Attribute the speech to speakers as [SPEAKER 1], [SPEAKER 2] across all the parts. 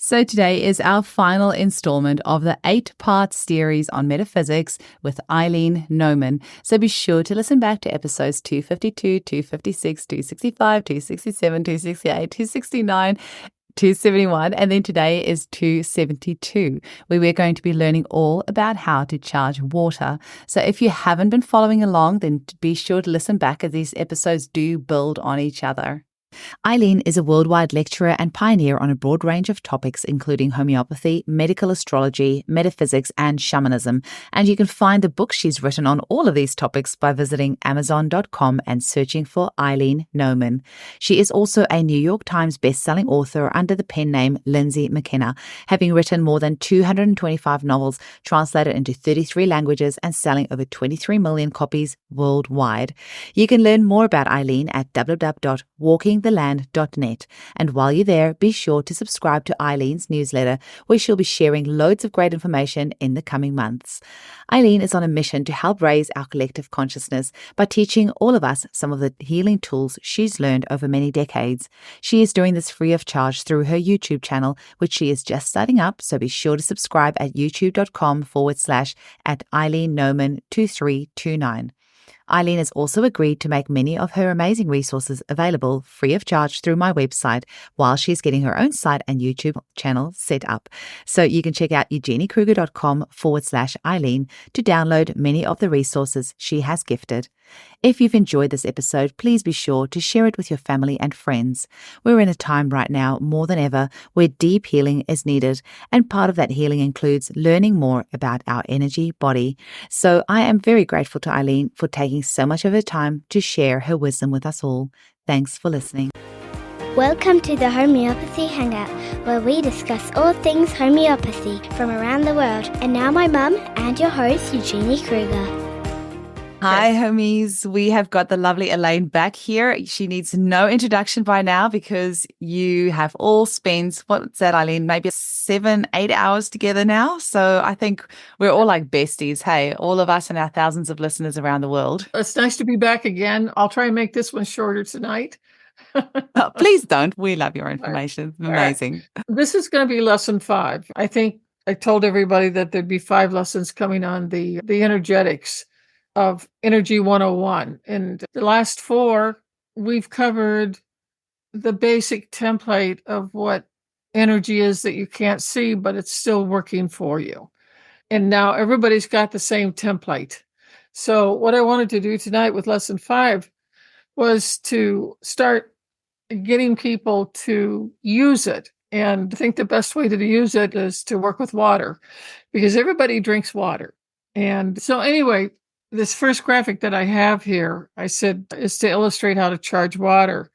[SPEAKER 1] So today is our final installment of the 8-part series on metaphysics with Eileen Nauman. So be sure to listen back to episodes 252, 256, 265, 267, 268, 269, 271, and then today is 272, where we're going to be learning all about how to charge water. So if you haven't been following along, then be sure to listen back as these episodes do build on each other. Eileen is a worldwide lecturer and pioneer on a broad range of topics, including homeopathy, medical astrology, metaphysics, and shamanism. And you can find the books she's written on all of these topics by visiting Amazon.com and searching for Eileen Nauman. She is also a New York Times best-selling author under the pen name Lindsay McKenna, having written more than 225 novels translated into 33 languages and selling over 23 million copies worldwide. You can learn more about Eileen at www.walkingtheland.net. And while you're there, be sure to subscribe to Eileen's newsletter, where she'll be sharing loads of great information in the coming months. Eileen is on a mission to help raise our collective consciousness by teaching all of us some of the healing tools she's learned over many decades. She is doing this free of charge through her YouTube channel, which she is just starting up, so be sure to subscribe at youtube.com/@EileenNauman2329. Eileen has also agreed to make many of her amazing resources available free of charge through my website while she's getting her own site and YouTube channel set up. So you can check out eugeniekruger.com/Eileen to download many of the resources she has gifted. If you've enjoyed this episode, please be sure to share it with your family and friends. We're in a time right now, more than ever, where deep healing is needed, and part of that healing includes learning more about our energy body. So I am very grateful to Eileen for taking so much of her time to share her wisdom with us all. Thanks for listening.
[SPEAKER 2] Welcome to the Homeopathy Hangout, where we discuss all things homeopathy from around the world. And now my mum and your host, Eugenie Kruger.
[SPEAKER 1] Hi, homies. We have got the lovely Elaine back here. She needs no introduction by now because you have all spent, what's that, Eileen, maybe 7-8 hours together now. So I think we're all like besties. Hey, all of us and our thousands of listeners around the world.
[SPEAKER 3] It's nice to be back again. I'll try and make this one shorter tonight.
[SPEAKER 1] Oh, please don't. We love your information. It's amazing.
[SPEAKER 3] This is going to be lesson 5. I think I told everybody that there'd be 5 lessons coming on the energetics of Energy 101. And the last 4, we've covered the basic template of what energy is that you can't see, but it's still working for you. And now everybody's got the same template. So what I wanted to do tonight with lesson 5 was to start getting people to use it. And I think the best way to use it is to work with water, because everybody drinks water. And so anyway, this first graphic that I have here, I said, is to illustrate how to charge water.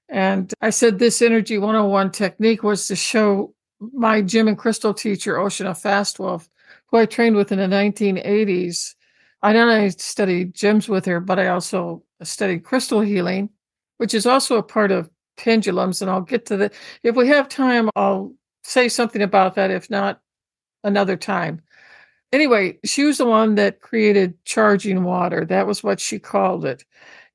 [SPEAKER 3] And I said this Energy 101 technique was to show my gem and crystal teacher, Oceana Fastwolf, who I trained with in the 1980s. I not only studied gems with her, but I also studied crystal healing, which is also a part of pendulums. And I'll get to that. If we have time, I'll say something about that. If not, another time. Anyway, she was the one that created charging water. That was what she called it.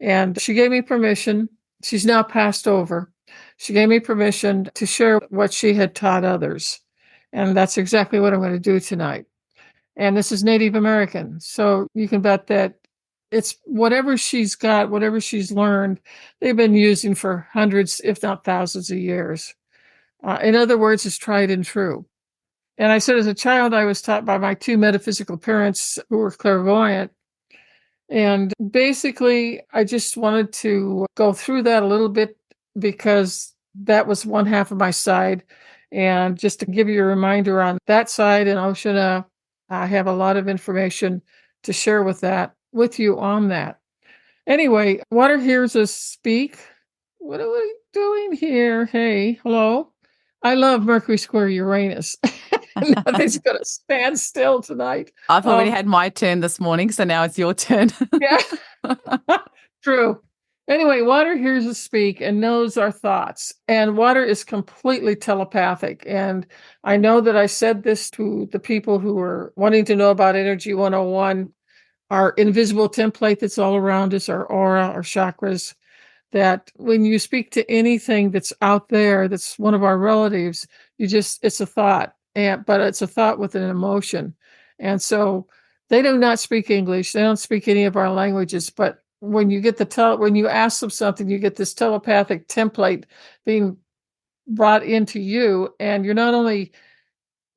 [SPEAKER 3] And she gave me permission. She's now passed over. She gave me permission to share what she had taught others. And that's exactly what I'm going to do tonight. And this is Native American. So you can bet that it's whatever she's got, whatever she's learned, they've been using for hundreds, if not thousands of years. In other words, it's tried and true. And I said, as a child, I was taught by my 2 metaphysical parents who were clairvoyant. And basically, I just wanted to go through that a little bit because that was one half of my side. And just to give you a reminder on that side and Oceana, I have a lot of information to share with you on that. Anyway, water hears us speak. What are we doing here? Hey, hello. I love Mercury square Uranus. Nothing's going to stand still tonight.
[SPEAKER 1] I've already had my turn this morning, so now it's your turn.
[SPEAKER 3] Yeah, true. Anyway, water hears us speak and knows our thoughts. And water is completely telepathic. And I know that I said this to the people who are wanting to know about Energy 101, our invisible template that's all around us, our aura, our chakras. that when you speak to anything that's out there, that's one of our relatives, it's a thought, but it's a thought with an emotion. And so they do not speak English. They don't speak any of our languages, but when you get when you ask them something, you get this telepathic template being brought into you, and you're not only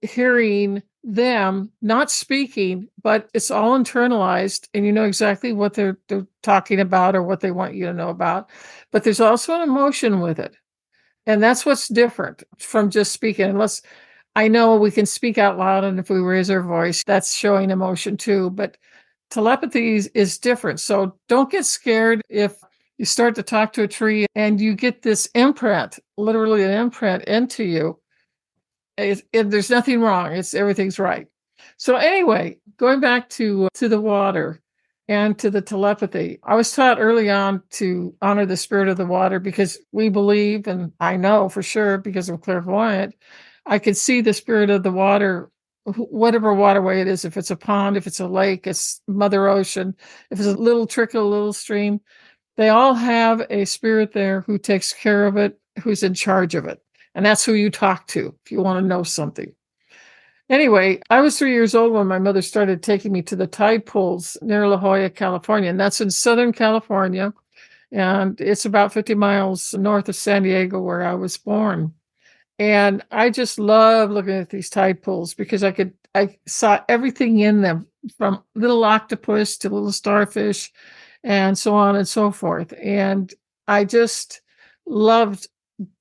[SPEAKER 3] hearing them not speaking, but it's all internalized, and you know exactly what they're talking about or what they want you to know about. But there's also an emotion with it. And that's what's different from just speaking. Unless I know we can speak out loud, and if we raise our voice, that's showing emotion too. But telepathy is different. So don't get scared if you start to talk to a tree and you get this imprint, literally an imprint into you. There's nothing wrong. Everything's right. So anyway, going back to the water and to the telepathy, I was taught early on to honor the spirit of the water because we believe, and I know for sure because I'm clairvoyant, I could see the spirit of the water, whatever waterway it is. If it's a pond, if it's a lake, it's Mother Ocean. If it's a little trickle, a little stream, they all have a spirit there who takes care of it, who's in charge of it. And that's who you talk to if you want to know something. Anyway, I was 3 years old when my mother started taking me to the tide pools near La Jolla, California. And that's in Southern California. And it's about 50 miles north of San Diego, where I was born. And I just love looking at these tide pools because I saw everything in them, from little octopus to little starfish and so on and so forth. And I just loved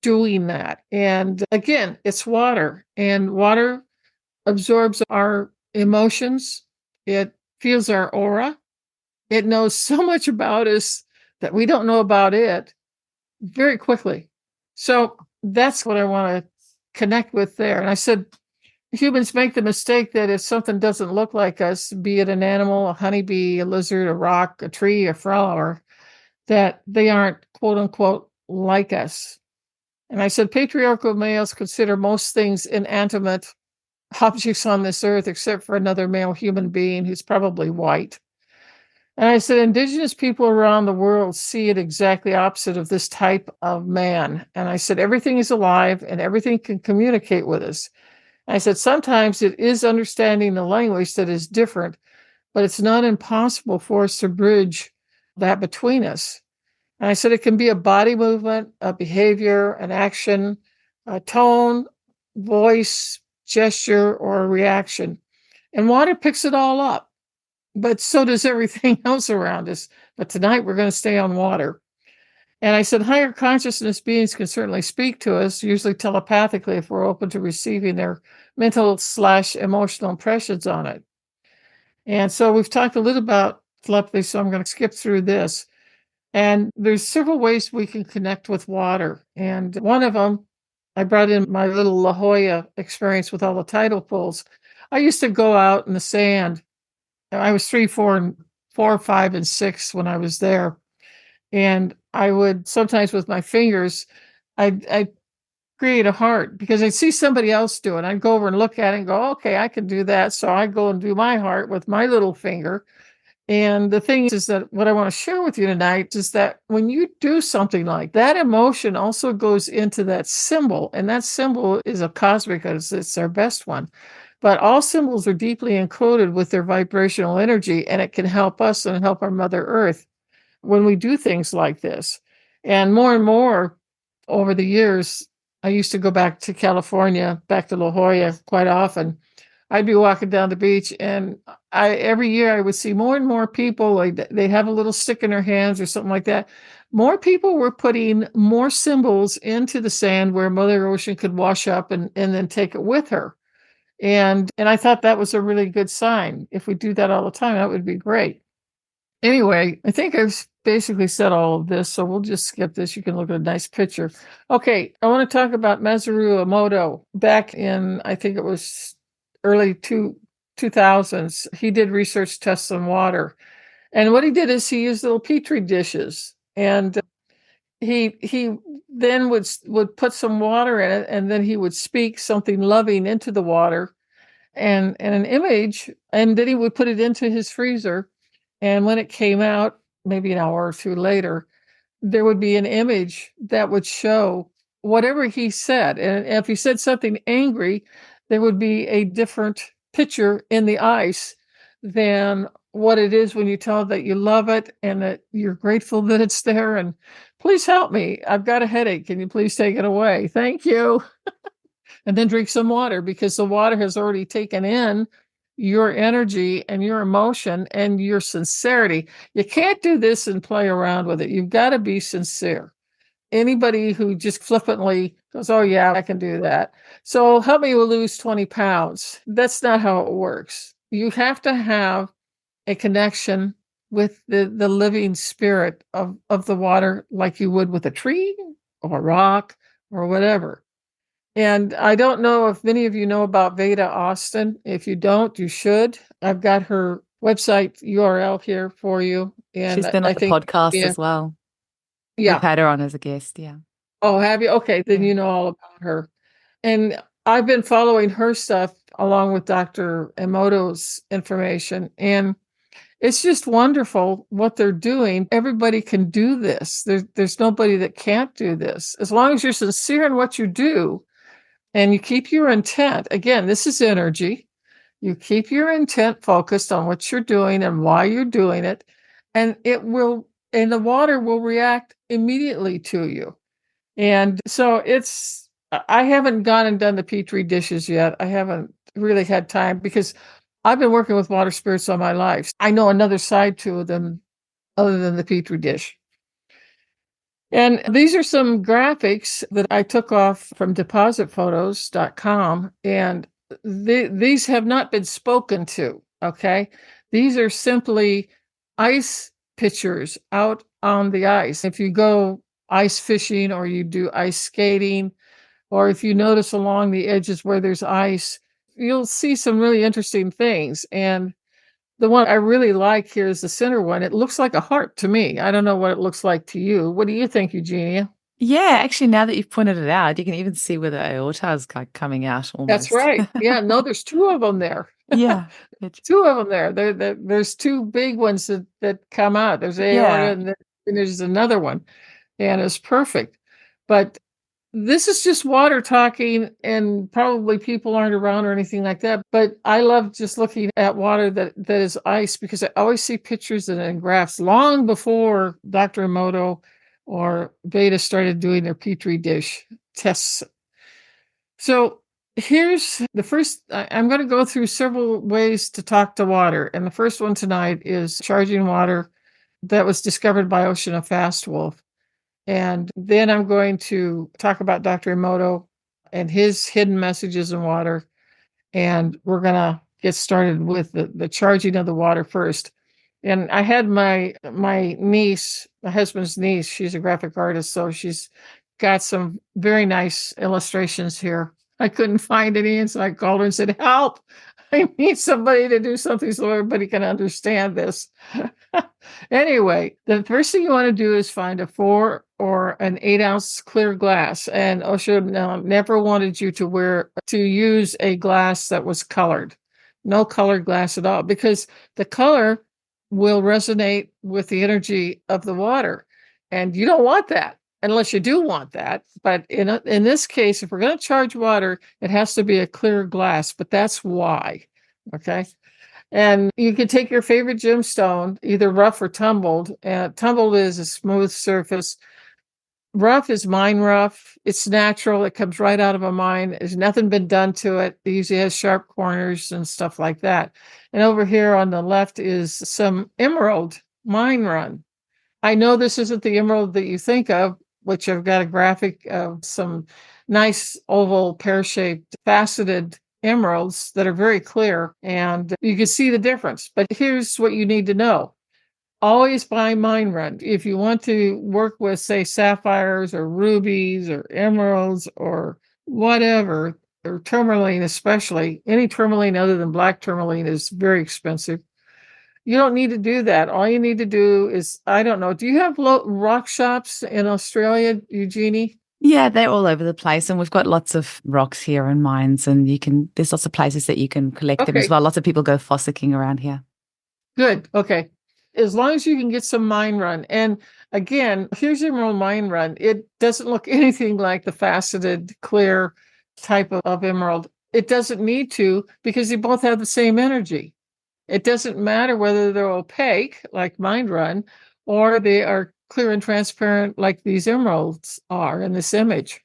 [SPEAKER 3] doing that. And again, it's water, and water absorbs our emotions. It feels our aura. It knows so much about us that we don't know about it very quickly. So that's what I want to connect with there. And I said, humans make the mistake that if something doesn't look like us, be it an animal, a honeybee, a lizard, a rock, a tree, a flower, that they aren't quote unquote like us. And I said, patriarchal males consider most things inanimate objects on this earth, except for another male human being who's probably white. And I said, indigenous people around the world see it exactly opposite of this type of man. And I said, everything is alive and everything can communicate with us. And I said, sometimes it is understanding the language that is different, but it's not impossible for us to bridge that between us. And I said, it can be a body movement, a behavior, an action, a tone, voice, gesture, or a reaction. And water picks it all up, but so does everything else around us. But tonight we're going to stay on water. And I said, higher consciousness beings can certainly speak to us, usually telepathically, if we're open to receiving their mental/emotional impressions on it. And so we've talked a little about telepathy, so I'm going to skip through this. And there's several ways we can connect with water. And one of them, I brought in my little La Jolla experience with all the tidal pools. I used to go out in the sand. I was 3, 4, 5, and 6 when I was there. And I would sometimes with my fingers, I'd create a heart because I'd see somebody else do it. I'd go over and look at it and go, okay, I can do that. So I go and do my heart with my little finger. And the thing is that what I want to share with you tonight is that when you do something like that, emotion also goes into that symbol. And that symbol is a cosmic, it's our best one. But all symbols are deeply encoded with their vibrational energy, and it can help us and help our Mother Earth when we do things like this. And more over the years, I used to go back to California, back to La Jolla quite often. I'd be walking down the beach, and every year I would see more and more people. Like they'd have a little stick in their hands or something like that. More people were putting more symbols into the sand where Mother Ocean could wash up and then take it with her. And I thought that was a really good sign. If we do that all the time, that would be great. Anyway, I think I've basically said all of this, so we'll just skip this. You can look at a nice picture. Okay, I want to talk about Masaru Emoto. Back in, I think it was early 2000s, he did research tests on water. And what he did is he used little petri dishes, and he then would put some water in it, and then he would speak something loving into the water and an image, and then he would put it into his freezer. And when it came out, maybe an hour or two later, there would be an image that would show whatever he said. And if he said something angry, there would be a different picture in the ice than what it is when you tell that you love it and that you're grateful that it's there. And please help me. I've got a headache. Can you please take it away? Thank you. And then drink some water, because the water has already taken in your energy and your emotion and your sincerity. You can't do this and play around with it. You've got to be sincere. Anybody who just flippantly goes, oh, yeah, I can do that. So help me lose 20 pounds. That's not how it works. You have to have a connection with the living spirit of the water, like you would with a tree or a rock or whatever. And I don't know if many of you know about Veda Austin. If you don't, you should. I've got her website URL here for you. And
[SPEAKER 1] She's been on
[SPEAKER 3] I
[SPEAKER 1] the
[SPEAKER 3] think,
[SPEAKER 1] podcast as well.
[SPEAKER 3] yeah.
[SPEAKER 1] We've had her on as a guest, yeah.
[SPEAKER 3] Oh, have you? Okay, then you know all about her. And I've been following her stuff along with Dr. Emoto's information. And it's just wonderful what they're doing. Everybody can do this. There's nobody that can't do this. As long as you're sincere in what you do and you keep your intent. Again, this is energy. You keep your intent focused on what you're doing and why you're doing it, and and the water will react immediately to you. And so I haven't gone and done the Petri dishes yet. I haven't really had time, because I've been working with water spirits all my life. I know another side to them other than the Petri dish. And these are some graphics that I took off from depositphotos.com, and these have not been spoken to, okay? These are simply ice pictures out on the ice. If you go ice fishing or you do ice skating, or if you notice along the edges where there's ice, you'll see some really interesting things. And the one I really like here is the center one. It looks like a heart to me. I don't know what it looks like to you. What do you think, Eugenia?
[SPEAKER 1] Yeah, actually, now that you've pointed it out, you can even see where the aorta is like coming out almost.
[SPEAKER 3] That's right. Yeah, no, there's two of them there.
[SPEAKER 1] Yeah.
[SPEAKER 3] Two of them there. There's two big ones that come out. There's aorta and there's another one. And it's perfect. But this is just water talking, and probably people aren't around or anything like that. But I love just looking at water that is ice, because I always see pictures and graphs long before Dr. Emoto or Veda started doing their Petri dish tests. So here's the first. I'm going to go through several ways to talk to water. And the first one tonight is charging water that was discovered by Ocean of Fast Wolf. And then I'm going to talk about Dr. Emoto and his hidden messages in water. And we're going to get started with the charging of the water first. And I had my niece, my husband's niece, she's a graphic artist, so she's got some very nice illustrations here. I couldn't find any, and so I called her and said, help, I need somebody to do something so everybody can understand this. Anyway, the first thing you want to do is find a 4 or an 8 ounce clear glass. And Osho never wanted you to use a glass that was colored. No colored glass at all, because the color will resonate with the energy of the water. And you don't want that, unless you do want that. But in this case, if we're going to charge water, it has to be a clear glass. But that's why. Okay. And you can take your favorite gemstone, either rough or tumbled. Tumbled is a smooth surface. Rough is mine rough. It's natural. It comes right out of a mine. There's nothing been done to it. It usually has sharp corners and stuff like that. And over here on the left is some emerald mine run. I know this isn't the emerald that you think of, which I've got a graphic of some nice oval pear-shaped faceted emeralds that are very clear, and you can see the difference. But here's what you need to know. Always buy mine run. If you want to work with, say, sapphires or rubies or emeralds or whatever, or tourmaline especially, any tourmaline other than black tourmaline is very expensive. You don't need to do that. All you need to do is, I don't know, do you have rock shops in Australia, Eugenie?
[SPEAKER 1] Yeah, they're all over the place, and we've got lots of rocks here and mines, and there's lots of places that you can collect them as well. Lots of people go fossicking around here.
[SPEAKER 3] Good. Okay. as long as you can get some mine run. And again, here's emerald mine run. It doesn't look anything like the faceted, clear type of emerald. It doesn't need to, because they both have the same energy. It doesn't matter whether they're opaque, like mine run, or they are clear and transparent, like these emeralds are in this image.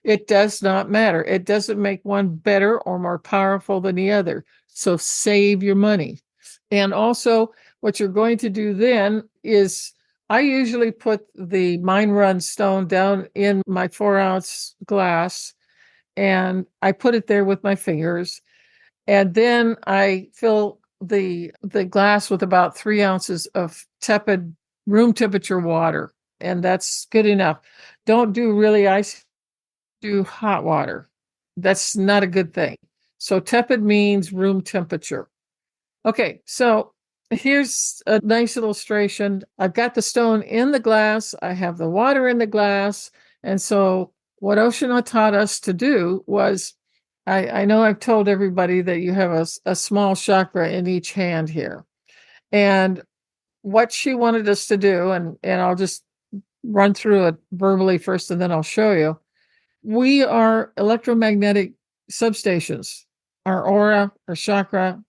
[SPEAKER 3] It does not matter. It doesn't make one better or more powerful than the other. So save your money. And also, what you're going to do then is, I usually put the mine run stone down in my 4-ounce glass, and I put it there with my fingers. And then I fill the glass with about 3 ounces of tepid room temperature water. And that's good enough. Don't do really ice, do hot water. That's not a good thing. So tepid means room temperature. Okay, so here's a nice illustration. I've got the stone in the glass. I have the water in the glass. And so what Oshana taught us to do was, I know I've told everybody that you have a small chakra in each hand here. And what she wanted us to do, and I'll just run through it verbally first, and then I'll show you. We are electromagnetic substations. Our aura, our chakra,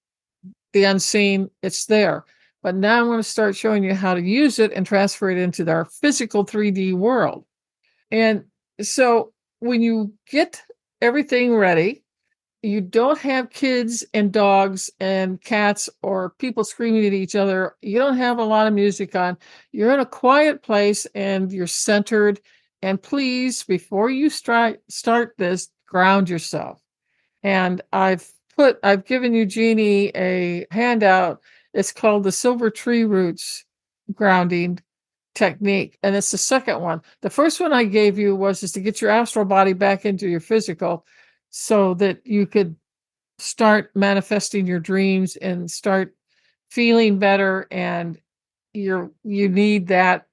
[SPEAKER 3] the unseen, it's there. But now I'm going to start showing you how to use it and transfer it into our physical 3D world. And so when you get everything ready, you don't have kids and dogs and cats or people screaming at each other. You don't have a lot of music on. You're in a quiet place and you're centered. And please, before you start this, ground yourself. And I've given Eugenie a handout. It's called the Silver Tree Roots grounding technique. And it's the second one. The first one I gave you was to get your astral body back into your physical, so that you could start manifesting your dreams and start feeling better. And you need that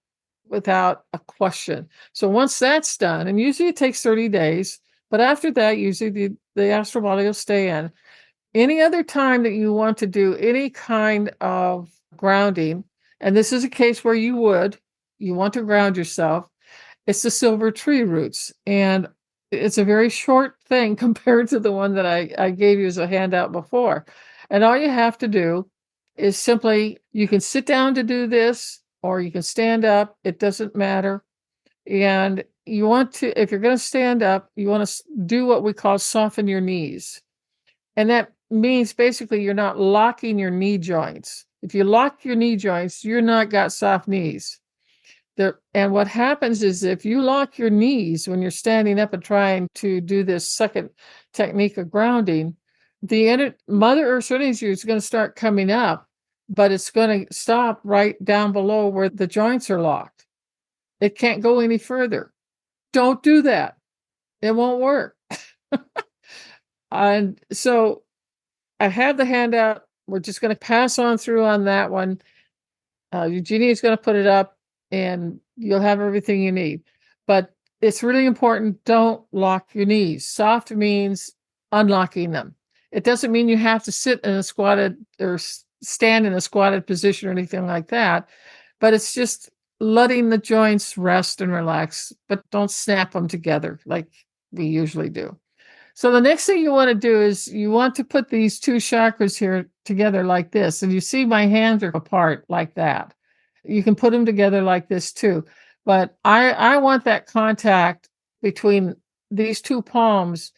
[SPEAKER 3] without a question. So once that's done, and usually it takes 30 days, but after that, usually the astral body will stay in. Any other time that you want to do any kind of grounding, and this is a case where you want to ground yourself, it's the silver tree roots. And it's a very short thing compared to the one that I gave you as a handout before. And all you have to do is simply, you can sit down to do this, or you can stand up. It doesn't matter. And you want to, if you're going to stand up, you want to do what we call soften your knees. And that means basically you're not locking your knee joints. If you lock your knee joints, you're not got soft knees. And what happens is, if you lock your knees when you're standing up and trying to do this second technique of grounding, the Mother Earth's energy is going to start coming up, but it's going to stop right down below where the joints are locked. It can't go any further. Don't do that. It won't work. And so I have the handout. We're just going to pass on through on that one. Eugenie is going to put it up, and you'll have everything you need. But it's really important, don't lock your knees. Soft means unlocking them. It doesn't mean you have to sit in a squatted or stand in a squatted position or anything like that, but it's just letting the joints rest and relax, but don't snap them together like we usually do. So the next thing you want to do is you want to put these two chakras here together like this. And you see my hands are apart like that. You can put them together like this too. But I want that contact between these two palms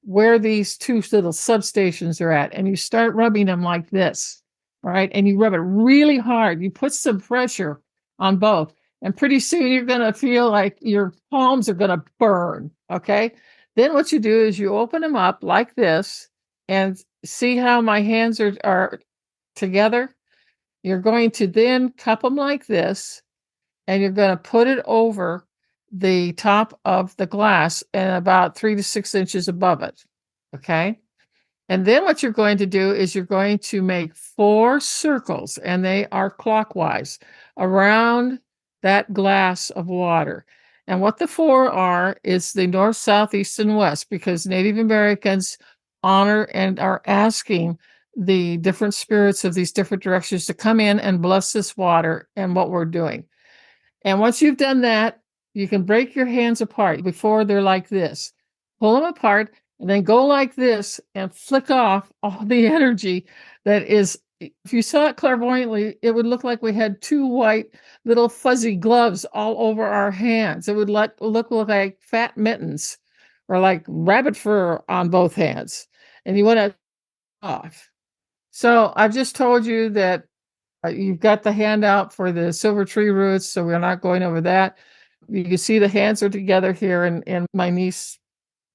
[SPEAKER 3] where these two little substations are at. And you start rubbing them like this, right? And you rub it really hard. You put some pressure on both. And pretty soon you're going to feel like your palms are going to burn, okay? Then what you do is you open them up like this and see how my hands are together. You're going to then cup them like this, and you're going to put it over the top of the glass and about 3 to 6 inches above it. Okay. And then what you're going to do is you're going to make 4 circles, and they are clockwise around that glass of water. And what the 4 are is the north, south, east, and west, because Native Americans honor and are asking the different spirits of these different directions to come in and bless this water and what we're doing. And once you've done that, you can break your hands apart before they're like this. Pull them apart and then go like this and flick off all the energy that is. If you saw it clairvoyantly, it would look like we had two white little fuzzy gloves all over our hands. It would look like fat mittens or like rabbit fur on both hands. And you want to off. So I've just told you that you've got the handout for the silver tree roots, so we're not going over that. You can see the hands are together here, and my niece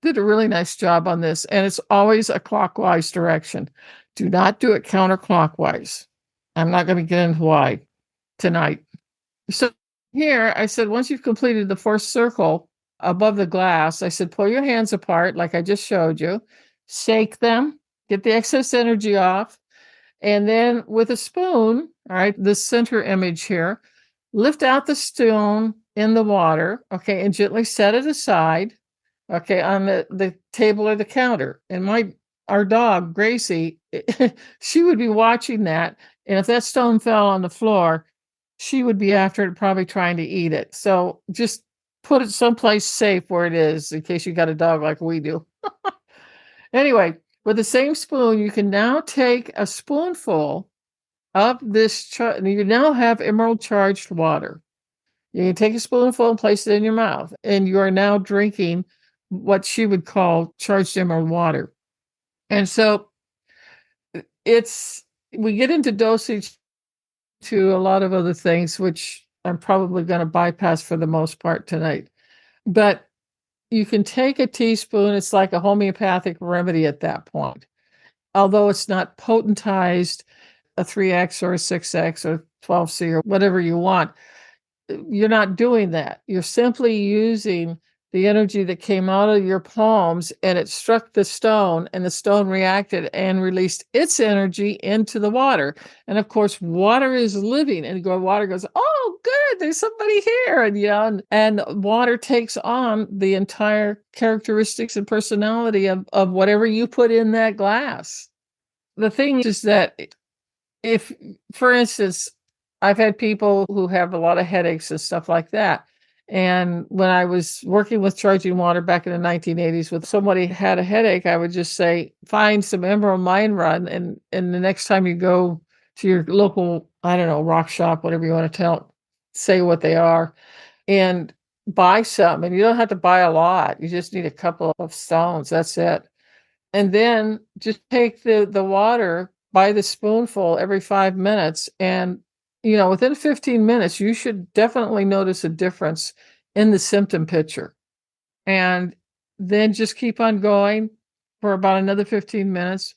[SPEAKER 3] did a really nice job on this, and it's always a clockwise direction. Do not do it counterclockwise. I'm not going to get into why tonight. So here, I said, once you've completed the fourth circle above the glass, I said, pull your hands apart like I just showed you, shake them, get the excess energy off, and then with a spoon, all right, the center image here, lift out the stone in the water, okay, and gently set it aside, okay, on the table or the counter. And our dog, Gracie, she would be watching that. And if that stone fell on the floor, she would be after it, probably trying to eat it. So just put it someplace safe where it is in case you got a dog like we do. Anyway, with the same spoon, you can now take a spoonful of this. You now have emerald charged water. You can take a spoonful and place it in your mouth, and you are now drinking what she would call charged emerald water. And so we get into dosage to a lot of other things, which I'm probably going to bypass for the most part tonight. But you can take a teaspoon. It's like a homeopathic remedy at that point. Although it's not potentized, a 3X or a 6X or 12C or whatever you want, you're not doing that. You're simply using the energy that came out of your palms, and it struck the stone, and the stone reacted and released its energy into the water. And of course, water is living, and water goes, oh, good, there's somebody here. And water takes on the entire characteristics and personality of whatever you put in that glass. The thing is that if, for instance, I've had people who have a lot of headaches and stuff like that. And when I was working with charging water back in the 1980s, with somebody had a headache, I would just say, find some Emerald Mine Run. And the next time you go to your local, I don't know, rock shop, whatever you want to say what they are, and buy some. And you don't have to buy a lot. You just need a couple of stones. That's it. And then just take the water by the spoonful every 5 minutes, and within 15 minutes, you should definitely notice a difference in the symptom picture. And then just keep on going for about another 15 minutes.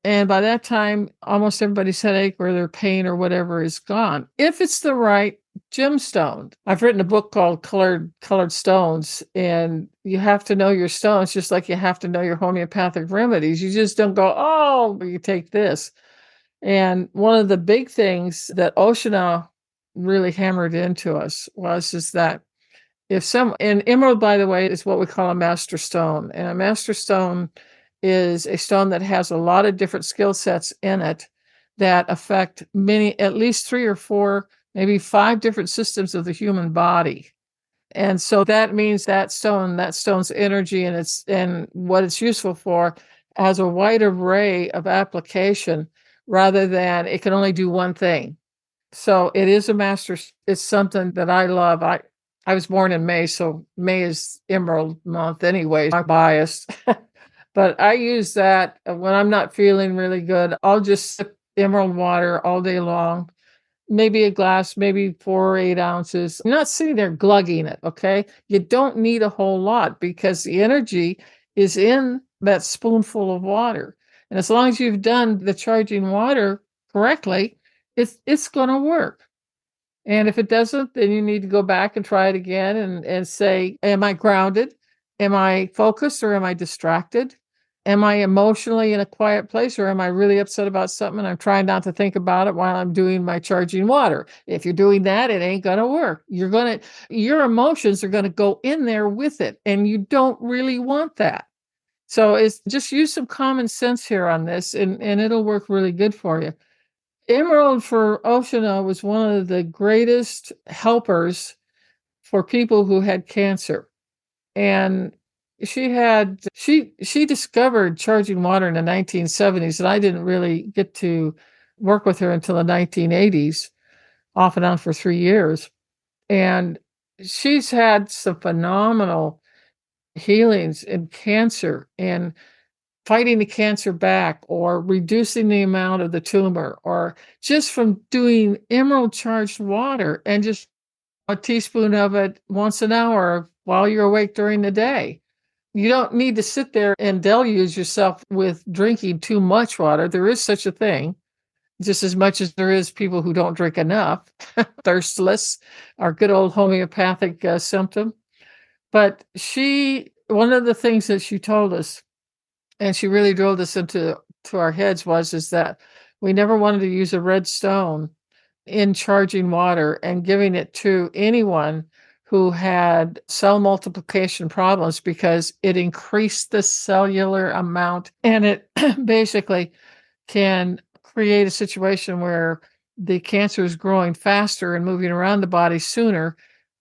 [SPEAKER 3] And by that time, almost everybody's headache or their pain or whatever is gone. If it's the right gemstone. I've written a book called Colored Stones, and you have to know your stones just like you have to know your homeopathic remedies. You just don't go, oh, you take this. And one of the big things that Oshana really hammered into us is that and emerald, by the way, is what we call a master stone. And a master stone is a stone that has a lot of different skill sets in it that affect at least 3 or 4, maybe 5 different systems of the human body. And so that means that stone's energy and what it's useful for has a wide array of application, rather than it can only do one thing. So it is a master. It's something that I love. I was born in May, so May is Emerald month anyway. I'm biased. But I use that when I'm not feeling really good. I'll just sip emerald water all day long. Maybe a glass, maybe 4 or 8 ounces. I'm not sitting there glugging it, okay? You don't need a whole lot because the energy is in that spoonful of water. And as long as you've done the charging water correctly, it's going to work. And if it doesn't, then you need to go back and try it again and say, am I grounded? Am I focused or am I distracted? Am I emotionally in a quiet place, or am I really upset about something and I'm trying not to think about it while I'm doing my charging water? If you're doing that, it ain't going to work. Your emotions are going to go in there with it, and you don't really want that. So it's just use some common sense here on this, and it'll work really good for you. Emerald for Oshana was one of the greatest helpers for people who had cancer. And she discovered charging water in the 1970s, and I didn't really get to work with her until the 1980s, off and on for 3 years. And she's had some phenomenal healings in cancer and fighting the cancer back or reducing the amount of the tumor, or just from doing emerald charged water and just a teaspoon of it once an hour while you're awake during the day. You don't need to sit there and deluge yourself with drinking too much water. There is such a thing, just as much as there is people who don't drink enough. Thirstless, our good old homeopathic symptom. But one of the things that she told us, and she really drilled us into our heads, is that we never wanted to use a red stone in charging water and giving it to anyone who had cell multiplication problems, because it increased the cellular amount, and it basically can create a situation where the cancer is growing faster and moving around the body sooner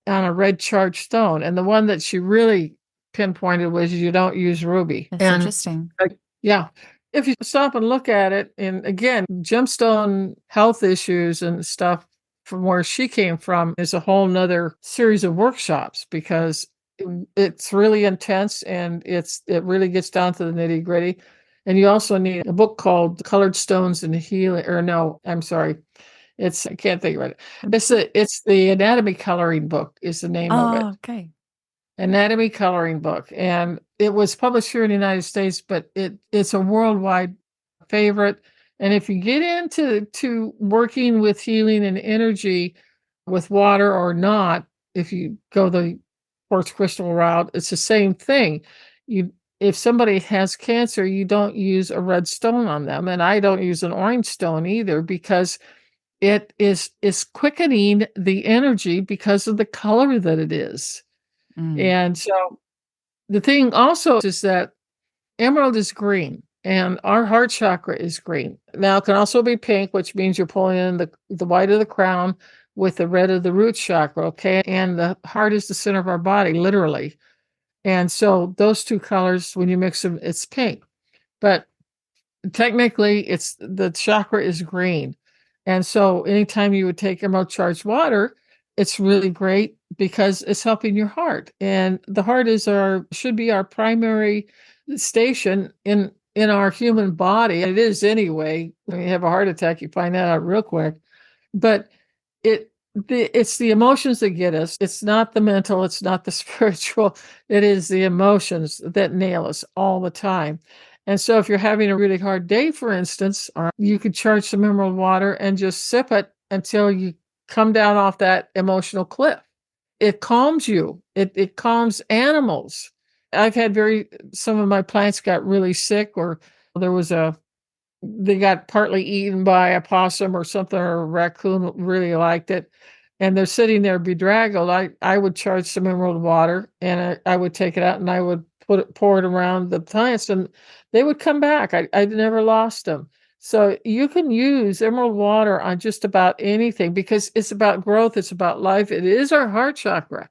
[SPEAKER 3] on a red charged stone. And the one that she really pinpointed was you don't use ruby.
[SPEAKER 1] That's interesting.
[SPEAKER 3] Yeah. If you stop and look at it, and again, gemstone health issues and stuff from where she came from is a whole nother series of workshops, because it's really intense and it really gets down to the nitty gritty. And you also need a book called Colored Stones and Healing, or no, I'm sorry. I can't think of it. It's the Anatomy Coloring book is the name of it.
[SPEAKER 1] Okay.
[SPEAKER 3] Anatomy Coloring book. And it was published here in the United States, but it's a worldwide favorite. And if you get into working with healing and energy with water or not, if you go the quartz crystal route, it's the same thing. If somebody has cancer, you don't use a red stone on them. And I don't use an orange stone either, because it is quickening the energy because of the color that it is. And so the thing also is that emerald is green and our heart chakra is green. Now it can also be pink, which means you're pulling in the white of the crown with the red of the root chakra. Okay. And the heart is the center of our body, literally. And so those two colors, when you mix them, it's pink. But technically the chakra is green. And so anytime you would take emerald charged water, it's really great because it's helping your heart. And the heart should be our primary station in our human body. It is anyway. When you have a heart attack, you find that out real quick. But it's the emotions that get us. It's not the mental, it's not the spiritual. It is the emotions that nail us all the time. And so if you're having a really hard day, for instance, you could charge some emerald water and just sip it until you come down off that emotional cliff. It calms you. It calms animals. I've had some of my plants got really sick, or they got partly eaten by a possum or something, or a raccoon really liked it. And they're sitting there bedraggled. I would charge some emerald water and I would take it out and I would pour it around the plants and they would come back. I never lost them. So you can use emerald water on just about anything because it's about growth. It's about life. It is our heart chakra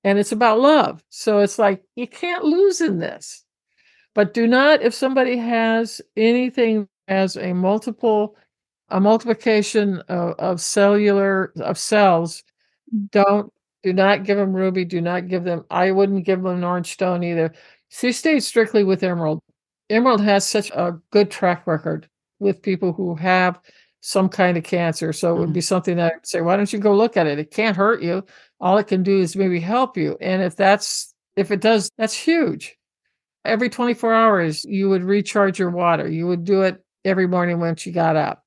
[SPEAKER 3] and it's about love. So it's like, you can't lose in this. But do not, if somebody has anything as a multiplication of cells, do not give them ruby. Do not give them, I wouldn't give them an orange stone either. She stayed strictly with emerald. Emerald has such a good track record with people who have some kind of cancer. So it would be something that I'd say, why don't you go look at it? It can't hurt you. All it can do is maybe help you. And if it does, that's huge. Every 24 hours, you would recharge your water. You would do it every morning when she got up.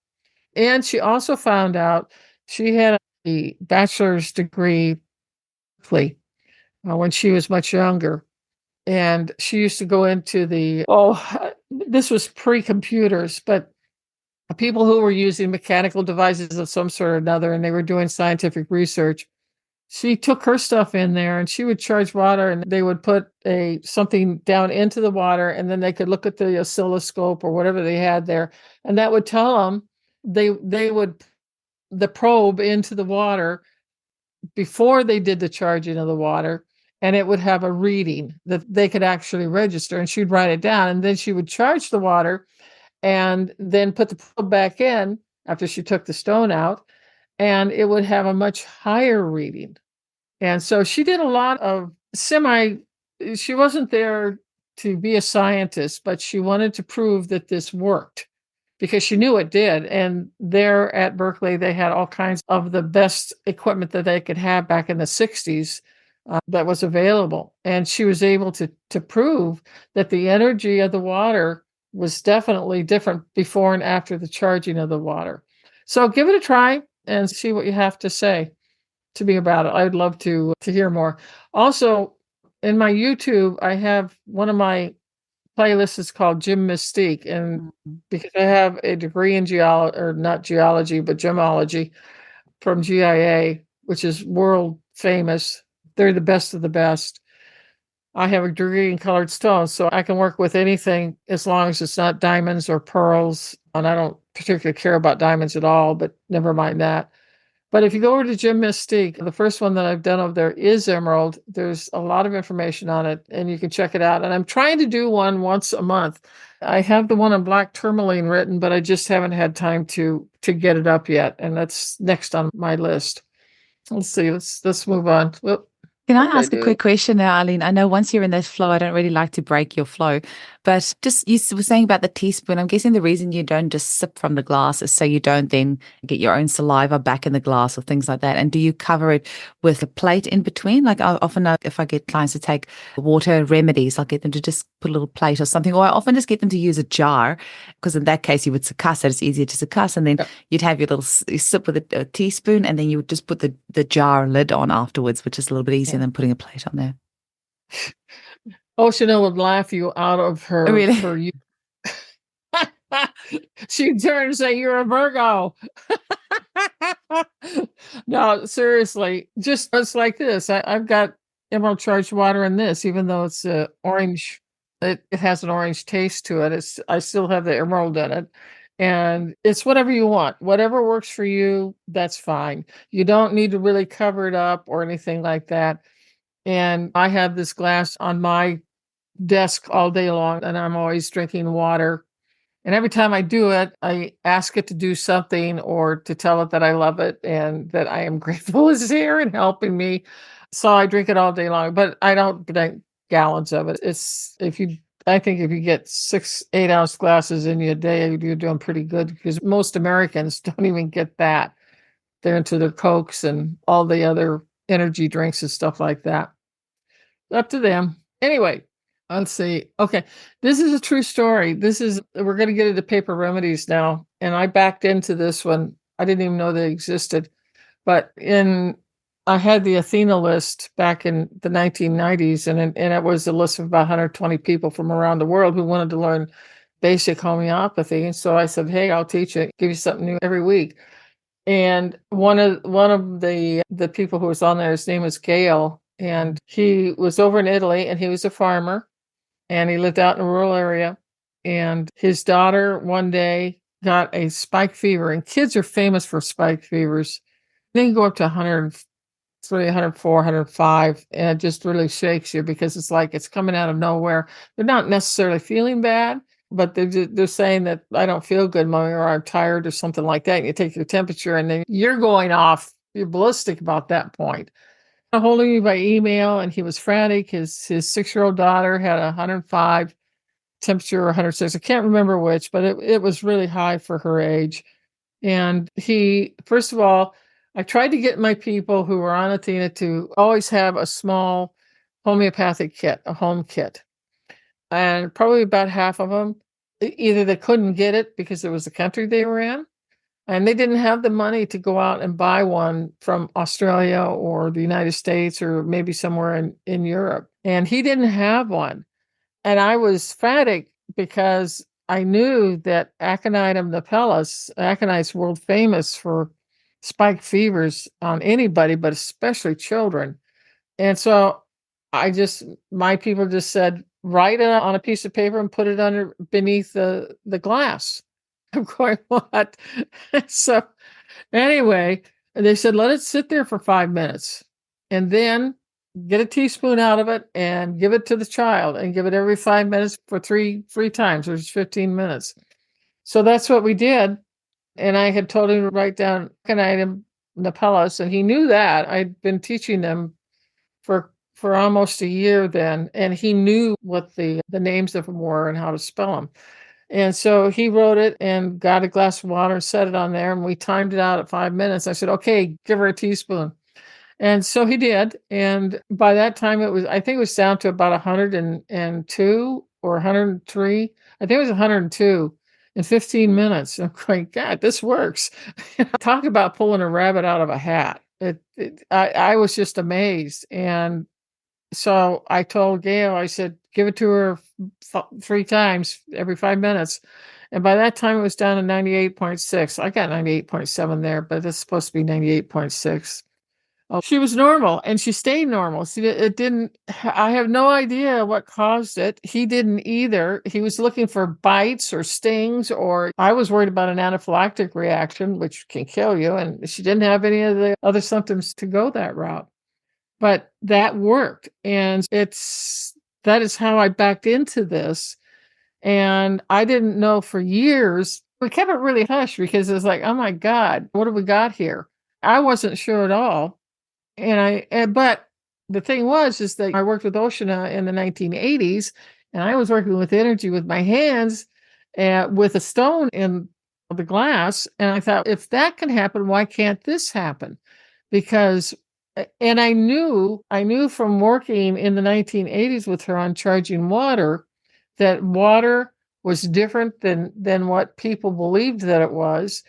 [SPEAKER 3] And she also found out she had a bachelor's degree when she was much younger. And she used to go into this was pre-computers, but people who were using mechanical devices of some sort or another, and they were doing scientific research. she took her stuff in there and she would charge water, and they would put something down into the water, and then they could look at the oscilloscope or whatever they had there, and that would tell them they would the probe into the water before they did the charging of the water, and it would have a reading that they could actually register, and she'd write it down, and then she would charge the water and then put the probe back in after she took the stone out, and it would have a much higher reading. And so she did a lot of she wasn't there to be a scientist, but she wanted to prove that this worked because she knew it did. And there at Berkeley, they had all kinds of the best equipment that they could have back in the 60s that was available. And she was able to prove that the energy of the water was definitely different before and after the charging of the water. So give it a try and see what you have to say to me about it. I'd love to hear more. Also, in my YouTube, I have one of my playlists is called Gym Mystique, and because I have a degree in geology, or not geology, but gemology from GIA, which is world famous. They're the best of the best. I have a degree in colored stones, so I can work with anything as long as it's not diamonds or pearls. And I don't particularly care about diamonds at all, but never mind that. But if you go over to Gym Mystique, the first one that I've done over there is emerald. There's a lot of information on it, and you can check it out. And I'm trying to do one once a month. I have the one on black tourmaline written, but I just haven't had time to get it up yet. And that's next on my list. Let's see. Let's move on. Whoop.
[SPEAKER 1] Can I
[SPEAKER 3] What did I
[SPEAKER 1] ask a
[SPEAKER 3] do?
[SPEAKER 1] quick question now, Eileen? I know once you're in that flow, I don't really like to break your flow, but just you were saying about the teaspoon. I'm guessing the reason you don't just sip from the glass is so you don't then get your own saliva back in the glass or things like that. And do you cover it with a plate in between? Like I often know if I get clients to take water remedies, I'll get them to just put a little plate or something, or I often just get them to use a jar because in that case you would succuss it. It's easier to succuss, and then you'd have your little you sip with a teaspoon, and then you would just put the jar lid on afterwards, which is a little bit easier than putting a plate on there.
[SPEAKER 3] Oh, Chanel would laugh you out of her.
[SPEAKER 1] Really?
[SPEAKER 3] She'd turn and say, "You're a Virgo." No, seriously, just it's like this. I've got emerald charged water in this, even though it's orange. It has an orange taste to it. I still have the emerald in it. And it's whatever you want. Whatever works for you, that's fine. You don't need to really cover it up or anything like that. And I have this glass on my desk all day long, and I'm always drinking water. And every time I do it, I ask it to do something or to tell it that I love it and that I am grateful it's here and helping me. So I drink it all day long, but I don't drink gallons of it. I think if you get 6 8-ounce glasses in a day, you're doing pretty good because most Americans don't even get that. They're into their Cokes and all the other energy drinks and stuff like that. Up to them. Anyway, let's see. Okay. This is a true story. We're going to get into paper remedies now. And I backed into this one. I didn't even know they existed. But I had the Athena list back in the 1990s, and it was a list of about 120 people from around the world who wanted to learn basic homeopathy. And so I said, hey, I'll teach it, give you something new every week. And one of the people who was on there, his name was Gail, and he was over in Italy, and he was a farmer, and he lived out in a rural area. And his daughter one day got a spike fever, and kids are famous for spike fevers. They can go up to 103, 104, 105, and it just really shakes you because it's like it's coming out of nowhere. They're not necessarily feeling bad, but they're saying that I don't feel good, mommy, or I'm tired or something like that. And you take your temperature and then you're going off. You're ballistic about that point. Holding me by email, and he was frantic. His 6-year-old daughter had 105 temperature or 106. I can't remember which, but it was really high for her age. And first of all, I tried to get my people who were on Athena to always have a small homeopathic kit, a home kit. And probably about half of them, either they couldn't get it because it was the country they were in, and they didn't have the money to go out and buy one from Australia or the United States or maybe somewhere in Europe. And he didn't have one. And I was frantic because I knew that Aconitum napellus, aconite's world famous for spike fevers on anybody, but especially children. And so my people just said, write it on a piece of paper and put it beneath the glass. I'm going, what? So anyway, they said, let it sit there for 5 minutes and then get a teaspoon out of it and give it to the child and give it every 5 minutes for three times, which is 15 minutes. So that's what we did. And I had told him to write down Aconitum napellus, and he knew that. I'd been teaching them for almost a year then, and he knew what the names of them were and how to spell them. And so he wrote it and got a glass of water, set it on there, and we timed it out at 5 minutes. I said, okay, give her a teaspoon. And so he did. And by that time, I think it was down to about 102 or 103. I think it was 102 in 15 minutes. I'm going, God, this works. Talk about pulling a rabbit out of a hat. I was just amazed. And so I told Gail, I said, give it to her 3 times every 5 minutes. And by that time, it was down to 98.6. I got 98.7 there, but it's supposed to be 98.6. Oh, she was normal and she stayed normal. See, I have no idea what caused it. He didn't either. He was looking for bites or stings, or I was worried about an anaphylactic reaction, which can kill you. And she didn't have any of the other symptoms to go that route. But that worked. And that is how I backed into this. And I didn't know for years. We kept it really hush because it's like, oh my God, what have we got here? I wasn't sure at all. But the thing is that I worked with Oshana in the 1980s, and I was working with energy with my hands, with a stone in the glass. And I thought, if that can happen, why can't this happen? And I knew from working in the 1980s with her on charging water, that water was different than what people believed that it was.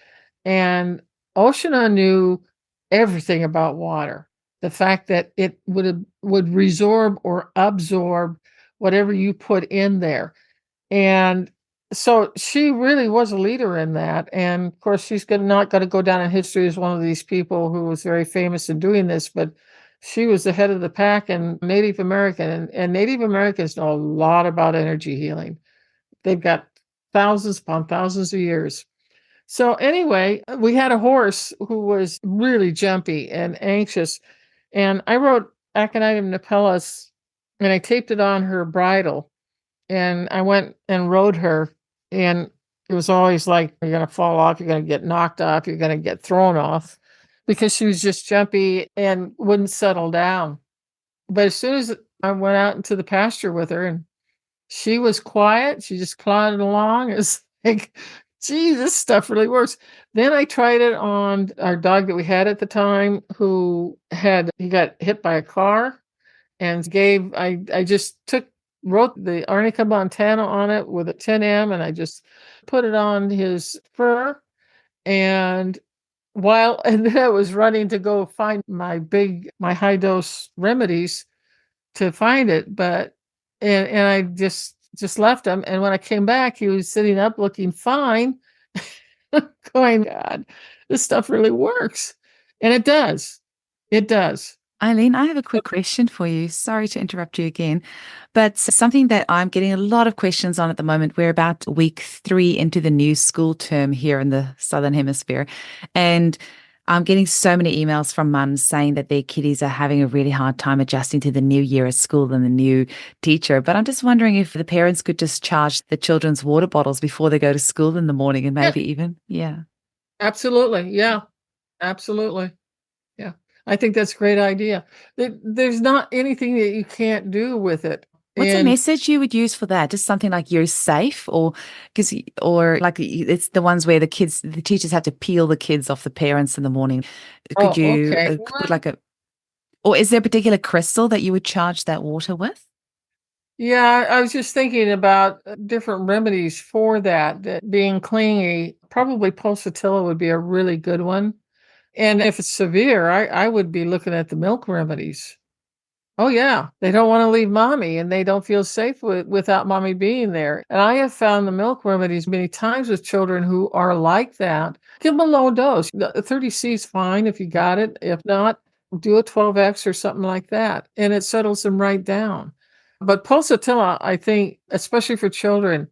[SPEAKER 3] And Oshana knew everything about water. The fact that it would resorb or absorb whatever you put in there. And so she really was a leader in that. And of course, she's not going to go down in history as one of these people who was very famous in doing this, but she was the head of the pack in Native American. And Native Americans know a lot about energy healing. They've got thousands upon thousands of years. So anyway, we had a horse who was really jumpy and anxious. And I wrote Aconitum napellus, and I taped it on her bridle. And I went and rode her. And it was always like, you're going to fall off, you're going to get knocked off, you're going to get thrown off, because she was just jumpy and wouldn't settle down. But as soon as I went out into the pasture with her, and she was quiet, she just plodded along. It's like, gee, this stuff really works. Then I tried it on our dog that we had at the time, he got hit by a car, and I just wrote the Arnica montana on it with a 10M, and I just put it on his fur. And then I was running to go find my high dose remedies to find it, and I just left him. And when I came back, he was sitting up looking fine, going, God, this stuff really works. And it does. It does.
[SPEAKER 1] Eileen, I have a quick question for you. Sorry to interrupt you again, but something that I'm getting a lot of questions on at the moment. We're about week 3 into the new school term here in the Southern Hemisphere. And I'm getting so many emails from mums saying that their kiddies are having a really hard time adjusting to the new year at school and the new teacher. But I'm just wondering if the parents could just charge the children's water bottles before they go to school in the morning, and maybe yeah.
[SPEAKER 3] Absolutely. Yeah, absolutely. Yeah. I think that's a great idea. There's not anything that you can't do with it.
[SPEAKER 1] What's a message you would use for that? Just something like "you're safe," or like it's the ones where the teachers have to peel the kids off the parents in the morning. Could you put or is there a particular crystal that you would charge that water with?
[SPEAKER 3] Yeah, I was just thinking about different remedies for that being clingy. Probably pulsatilla would be a really good one. And if it's severe, I would be looking at the milk remedies. Oh, yeah. They don't wanna leave mommy, and they don't feel safe without mommy being there. And I have found the milk remedies many times with children who are like that. Give them a low dose. The 30C is fine if you got it. If not, do a 12X or something like that, and it settles them right down. But pulsatilla, I think, especially for children,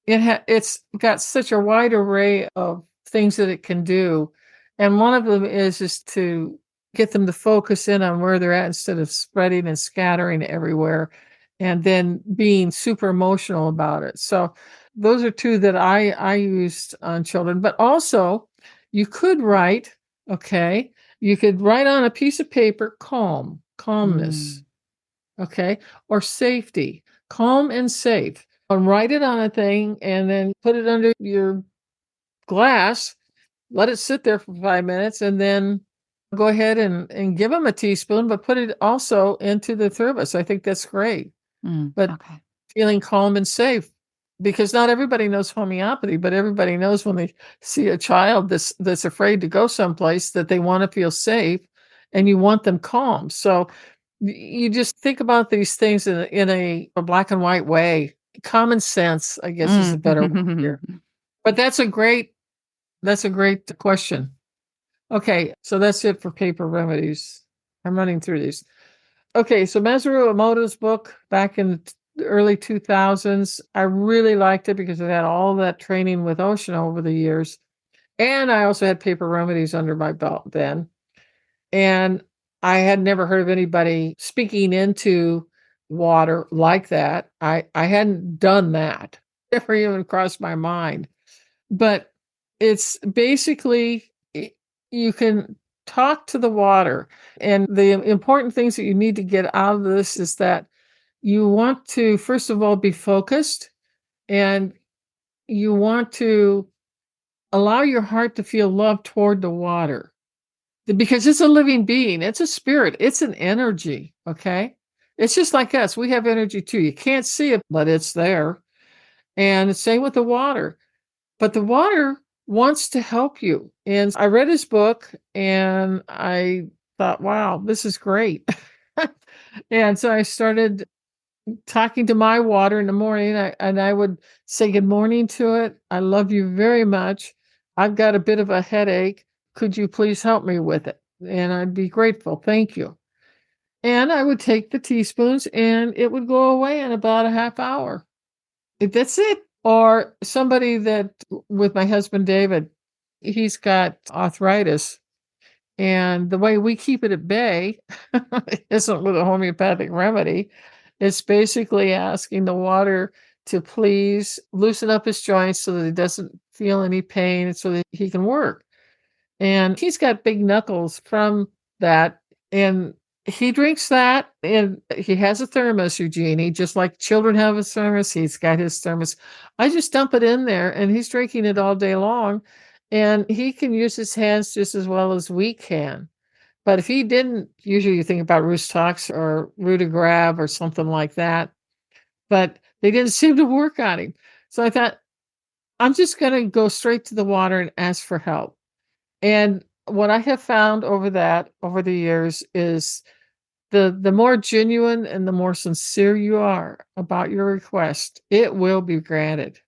[SPEAKER 3] it's got such a wide array of things that it can do, and one of them is just to get them to focus in on where they're at instead of spreading and scattering everywhere, and then being super emotional about it. So those are 2 that I used on children, but also you could write, okay, you could write on a piece of paper, calmness,
[SPEAKER 1] Mm.
[SPEAKER 3] okay, or safety, calm and safe. And write it on a thing and then put it under your glass, let it sit there for 5 minutes, and then go ahead and give them a teaspoon, but put it also into the thermos. I think that's great. But
[SPEAKER 1] Okay.
[SPEAKER 3] feeling calm and safe, because not everybody knows homeopathy, but everybody knows when they see a child that's afraid to go someplace that they wanna feel safe, and you want them calm. So you just think about these things in a black and white way. Common sense, I guess, is a better word here.
[SPEAKER 1] Mm.
[SPEAKER 3] But that's a great question. Okay, so that's it for paper remedies. I'm running through these. Okay, so Masaru Emoto's book back in the early 2000s, I really liked it because it had all that training with ocean over the years, and I also had paper remedies under my belt then. And I had never heard of anybody speaking into water like that. I hadn't done that. Never even crossed my mind. But it's basically you can talk to the water. And the important things that you need to get out of this is that you want to, first of all, be focused, and you want to allow your heart to feel love toward the water. Because it's a living being, it's a spirit, it's an energy, okay? It's just like us, we have energy too. You can't see it, but it's there. And the same with the water. But the water wants to help you. And I read his book and I thought, wow, this is great. And so I started talking to my water in the morning, and I would say good morning to it. I love you very much. I've got a bit of a headache. Could you please help me with it? And I'd be grateful. Thank you. And I would take the teaspoons and it would go away in about a half hour. That's it. Or somebody that, with my husband David, he's got arthritis. And the way we keep it at bay isn't with a homeopathic remedy. It's basically asking the water to please loosen up his joints so that he doesn't feel any pain so that he can work. And he's got big knuckles from that. And he drinks that, and he has a thermos, Eugenie, just like children have a thermos. He's got his thermos. I just dump it in there, and he's drinking it all day long. And he can use his hands just as well as we can. But if he didn't, usually you think about Roostox or Rudigrab or something like that, but they didn't seem to work on him. So I thought, I'm just going to go straight to the water and ask for help. And what I have found over the years is the more genuine and the more sincere you are about your request, it will be granted.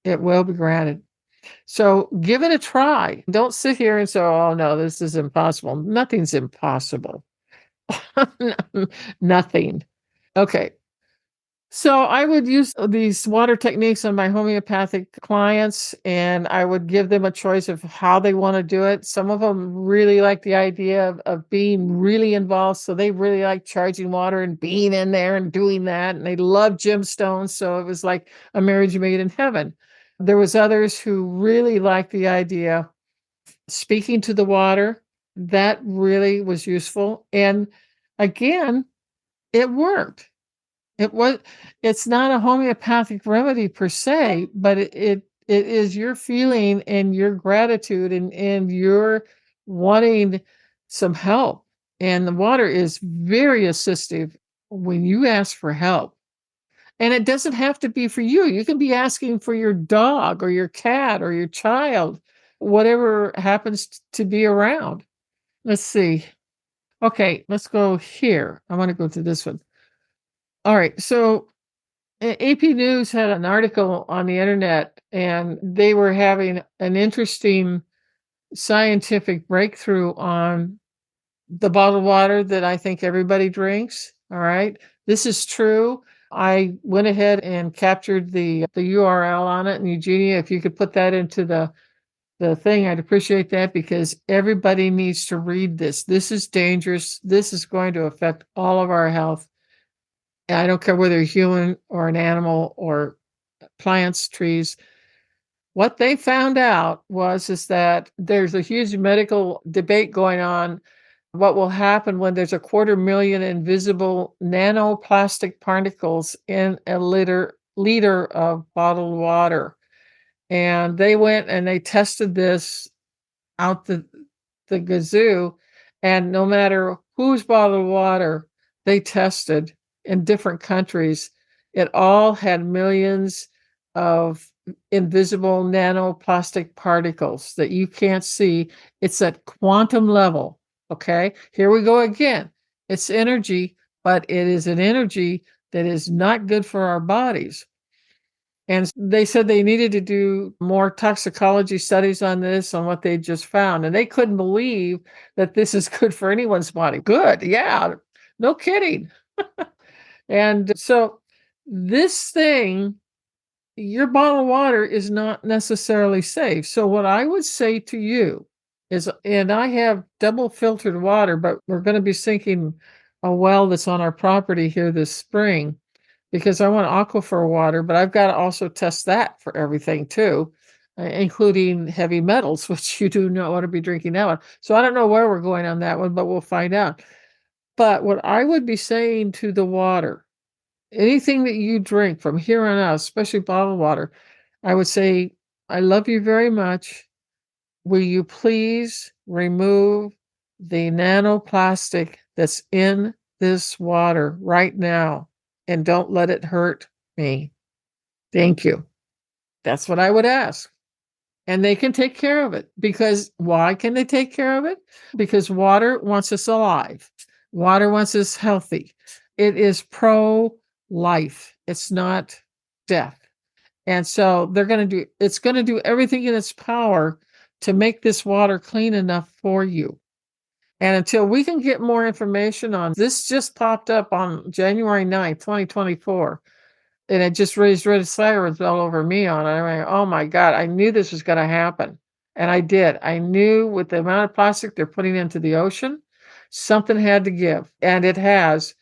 [SPEAKER 3] It will be granted. So give it a try. Don't sit here and say, oh no, this is impossible. Nothing's impossible. Nothing. Okay. So I would use these water techniques on my homeopathic clients, and I would give them a choice of how they want to do it. Some of them really like the idea of being really involved. So they really like charging water and being in there and doing that. And they love gemstones. So it was like a marriage made in heaven. There was others who really liked the idea speaking to the water. That really was useful. And again, it worked. It was it's not a homeopathic remedy per se, but it is your feeling and your gratitude and your wanting some help. And the water is very assistive when you ask for help. And it doesn't have to be for you. You can be asking for your dog or your cat or your child, whatever happens to be around. Let's see. Okay, let's go here. I want to go to this one. All right, so AP News had an article on the internet, and they were having an interesting scientific breakthrough on the bottled water that I think everybody drinks. All right, this is true. I went ahead and captured the URL on it, and Eugenia, if you could put that into the thing, I'd appreciate that, because everybody needs to read this. This is dangerous. This is going to affect all of our health. And I don't care whether you're human or an animal or plants, trees. What they found out is that there's a huge medical debate going on. What will happen when there's 250,000 invisible nanoplastic particles in a liter of bottled water? And they went and they tested this out the gazoo, and no matter whose bottled water they tested in different countries, it all had millions of invisible nanoplastic particles that you can't see. It's at quantum level. Okay, here we go again. It's energy, but it is an energy that is not good for our bodies. And they said they needed to do more toxicology studies on this, on what they just found. And they couldn't believe that this is good for anyone's body. Good. Yeah. No kidding. And so this thing, your bottled water is not necessarily safe. So what I would say to you is, and I have double filtered water, but we're going to be sinking a well that's on our property here this spring, because I want aquifer water, but I've got to also test that for everything too, including heavy metals, which you do not want to be drinking that one. So I don't know where we're going on that one, but we'll find out. But what I would be saying to the water, anything that you drink from here on out, especially bottled water, I would say, I love you very much. Will you please remove the nanoplastic that's in this water right now, and don't let it hurt me? Thank you. That's what I would ask. And they can take care of it. Because why can they take care of it? Because water wants us alive. Water wants us healthy. It is pro-life. It's not death. And so it's going to do everything in its power to make this water clean enough for you. And until we can get more information on this, just popped up on January 9th, 2024. And it just raised red sirens all over me on it. I mean, oh my God, I knew this was going to happen. And I did. I knew with the amount of plastic they're putting into the ocean, something had to give. And it has.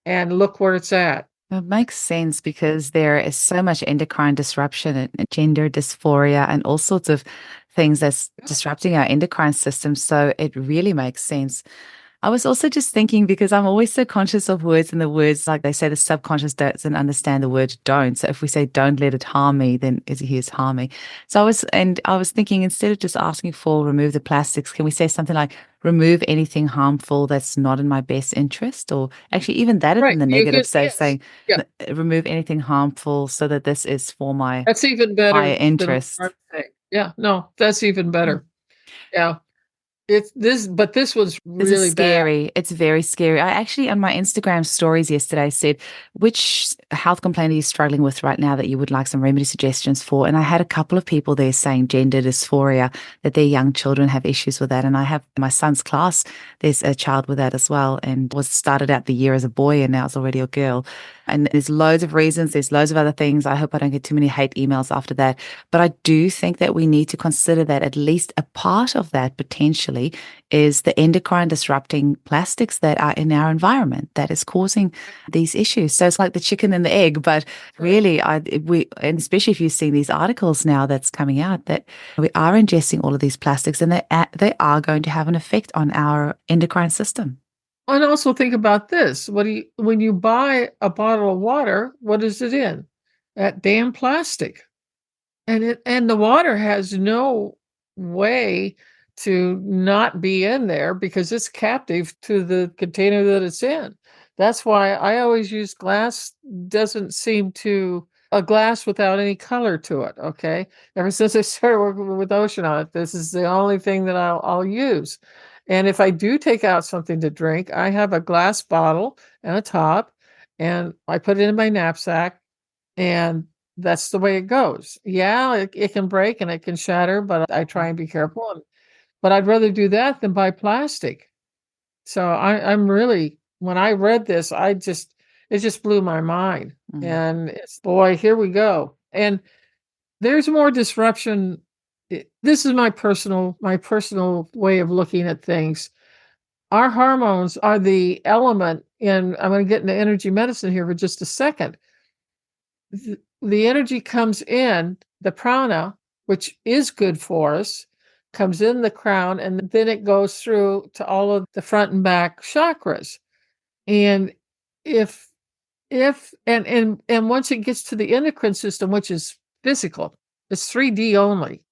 [SPEAKER 3] And look where it's at.
[SPEAKER 1] It makes sense because there is so much endocrine disruption and gender dysphoria and all sorts of things that's disrupting our endocrine system. So it really makes sense. I was also just thinking, because I'm always so conscious of words, and the words, like they say, the subconscious doesn't understand the word don't. So if we say don't let it harm me, then he is harming. So I was thinking, instead of just asking for remove the plastics, can we say something like remove anything harmful that's not in my best interest? Or actually even that is in the negative. So
[SPEAKER 3] Yes.
[SPEAKER 1] saying remove anything harmful so that this is for my
[SPEAKER 3] That's even better
[SPEAKER 1] higher interest.
[SPEAKER 3] Yeah, no, that's even better. Yeah. But this was
[SPEAKER 1] This is
[SPEAKER 3] really
[SPEAKER 1] scary.
[SPEAKER 3] bad.
[SPEAKER 1] It's very scary. I actually, on my Instagram stories yesterday, said, which health complaint are you struggling with right now that you would like some remedy suggestions for? And I had a couple of people there saying gender dysphoria, that their young children have issues with that. And I have my son's class, there's a child with that as well, and was started out the year as a boy and now it's already a girl. And there's loads of reasons. There's loads of other things. I hope I don't get too many hate emails after that. But I do think that we need to consider that at least a part of that potentially is the endocrine disrupting plastics that are in our environment that is causing these issues. So it's like the chicken and the egg, but really, and especially if you've seen these articles now that's coming out, that we are ingesting all of these plastics, and they are going to have an effect on our endocrine system.
[SPEAKER 3] And also think about this. When you buy a bottle of water, what is it in? That damn plastic. And the water has no way to not be in there because it's captive to the container that it's in. That's why I always use glass. Doesn't seem to a glass without any color to it. Okay. Ever since I started working with ocean on it, this is the only thing that I'll use. And if I do take out something to drink, I have a glass bottle and a top, and I put it in my knapsack, and that's the way it goes. Yeah, it can break and it can shatter, but I try and be careful. But I'd rather do that than buy plastic. So I'm really, when I read this, it just blew my mind. And it's, boy, here we go. And there's more disruption. This is my personal way of looking at things. Our hormones are the element, and I'm going to get into energy medicine here for just a second. The energy comes in, the prana, which is good for us, comes in the crown, and then it goes through to all of the front and back chakras. And if and once it gets to the endocrine system, which is physical, it's 3D only.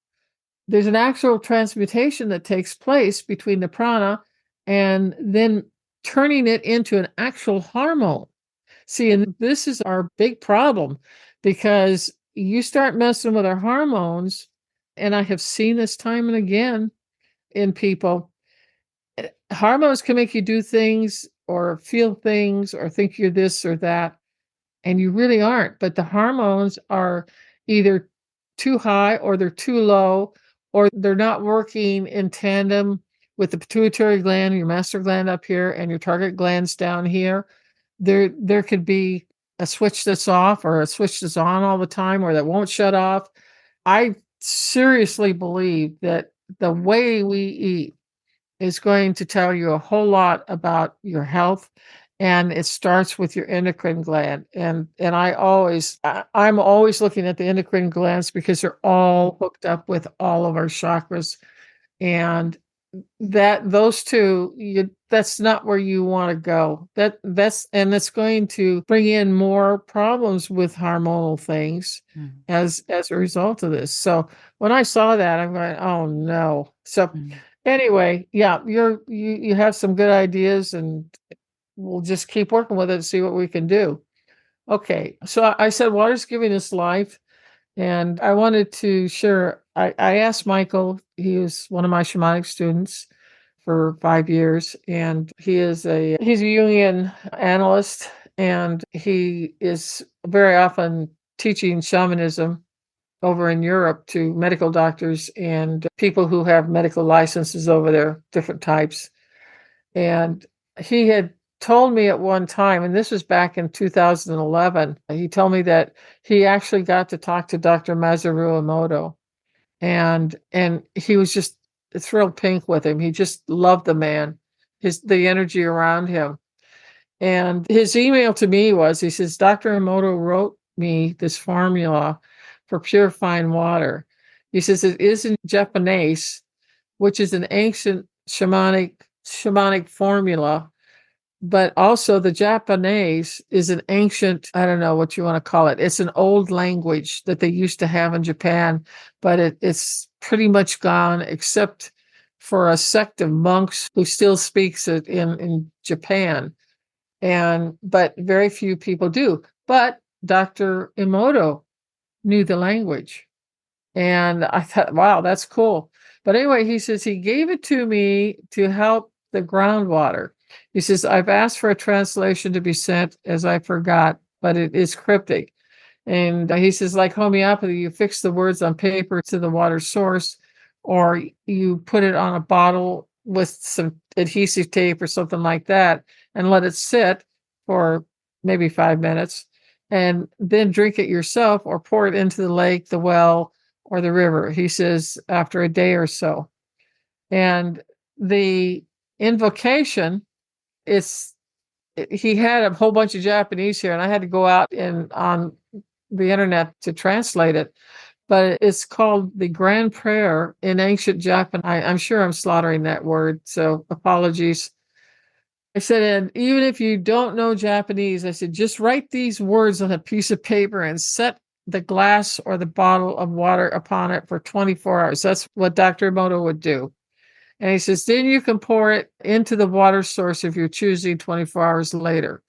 [SPEAKER 3] There's an actual transmutation that takes place between the prana and then turning it into an actual hormone. See, and this is our big problem, because you start messing with our hormones, and I have seen this time and again in people. Hormones can make you do things or feel things or think you're this or that, and you really aren't. But the hormones are either too high or they're too low, or they're not working in tandem with the pituitary gland, your master gland up here, and your target glands down here. There could be a switch that's off or a switch that's on all the time or that won't shut off. I seriously believe that the way we eat is going to tell you a whole lot about your health, and it starts with your endocrine gland. And I'm always looking at the endocrine glands because they're all hooked up with all of our chakras, and those two, that's not where you want to go. It's going to bring in more problems with hormonal things as a result of this. So when I saw that, I'm going, oh no. So anyway, yeah, you have some good ideas, and we'll just keep working with it and see what we can do. Okay, so I said water's giving us life. And I wanted to share, I asked Michael, he was one of my shamanic students for 5 years, and he's a Jungian analyst, and he is very often teaching shamanism over in Europe to medical doctors and people who have medical licenses over there, different types. And he had told me at one time, and this was back in 2011, he told me that he actually got to talk to Dr. Masaru Emoto, and he was just thrilled pink with him. He just loved the man, the energy around him. And his email to me was, he says, Dr. Emoto wrote me this formula for purifying water. He says it is in Japanese, which is an ancient shamanic formula. But also the Japanese is an ancient, I don't know what you want to call it. It's an old language that they used to have in Japan, but it's pretty much gone, except for a sect of monks who still speaks it in Japan. But very few people do. But Dr. Emoto knew the language. And I thought, wow, that's cool. But anyway, he says he gave it to me to help the groundwater. He says, I've asked for a translation to be sent, as I forgot, but it is cryptic. And he says, like homeopathy, you fix the words on paper to the water source, or you put it on a bottle with some adhesive tape or something like that and let it sit for maybe 5 minutes, and then drink it yourself or pour it into the lake, the well, or the river, he says, after a day or so. And the invocation, he had a whole bunch of Japanese here, and I had to go out on the internet to translate it. But it's called the Grand Prayer in ancient Japan. I'm sure I'm slaughtering that word, so apologies. I said, and even if you don't know Japanese, I said, just write these words on a piece of paper and set the glass or the bottle of water upon it for 24 hours. That's what Dr. Emoto would do. And he says, then you can pour it into the water source if you're choosing 24 hours later.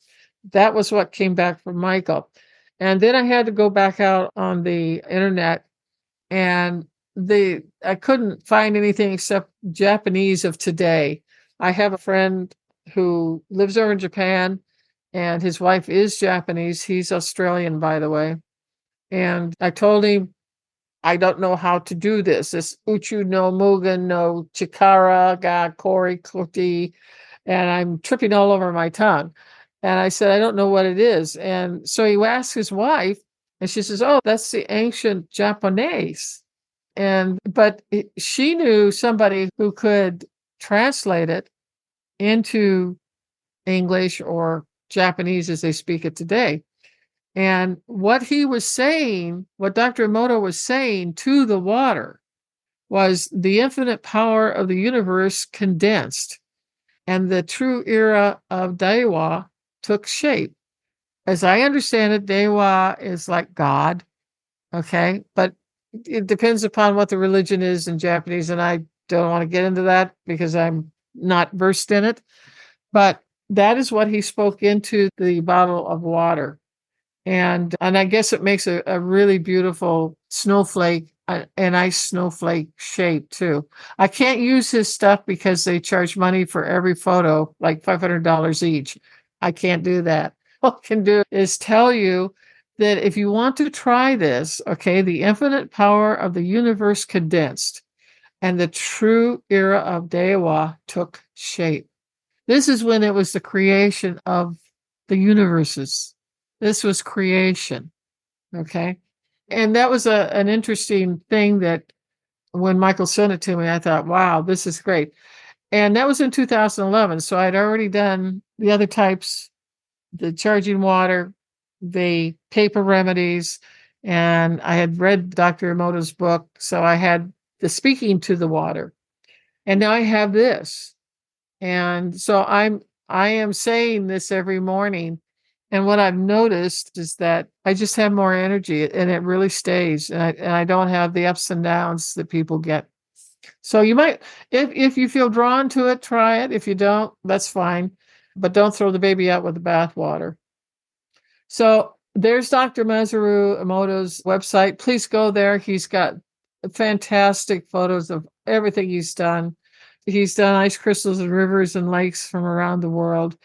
[SPEAKER 3] That was what came back from Michael. And then I had to go back out on the internet, and I couldn't find anything except Japanese of today. I have a friend who lives over in Japan, and his wife is Japanese. He's Australian, by the way. And I told him, I don't know how to do this. This Uchu no Mugen no Chikara ga Kori Kuti, and I'm tripping all over my tongue. And I said, I don't know what it is. And so he asked his wife, and she says, oh, that's the ancient Japanese. But she knew somebody who could translate it into English or Japanese as they speak it today. And what he was saying, what Dr. Emoto was saying to the water, was the infinite power of the universe condensed, and the true era of Daiwa took shape. As I understand it, Daiwa is like God, okay? But it depends upon what the religion is in Japanese, and I don't want to get into that because I'm not versed in it. But that is what he spoke into the bottle of water. And I guess it makes a really beautiful snowflake, an ice snowflake shape too. I can't use his stuff because they charge money for every photo, like $500 each. I can't do that. All I can do is tell you that if you want to try this, okay, the infinite power of the universe condensed and the true era of Daiwa took shape. This is when it was the creation of the universes. This was creation, okay? And that was an interesting thing that when Michael sent it to me, I thought, wow, this is great. And that was in 2011. So I'd already done the other types, the charging water, the paper remedies, and I had read Dr. Emoto's book. So I had the speaking to the water. And now I have this. And so I am saying this every morning. And what I've noticed is that I just have more energy, and it really stays. And I don't have the ups and downs that people get. So you might, if you feel drawn to it, try it. If you don't, that's fine. But don't throw the baby out with the bathwater. So there's Dr. Masaru Emoto's website. Please go there. He's got fantastic photos of everything he's done. He's done ice crystals and rivers and lakes from around the world.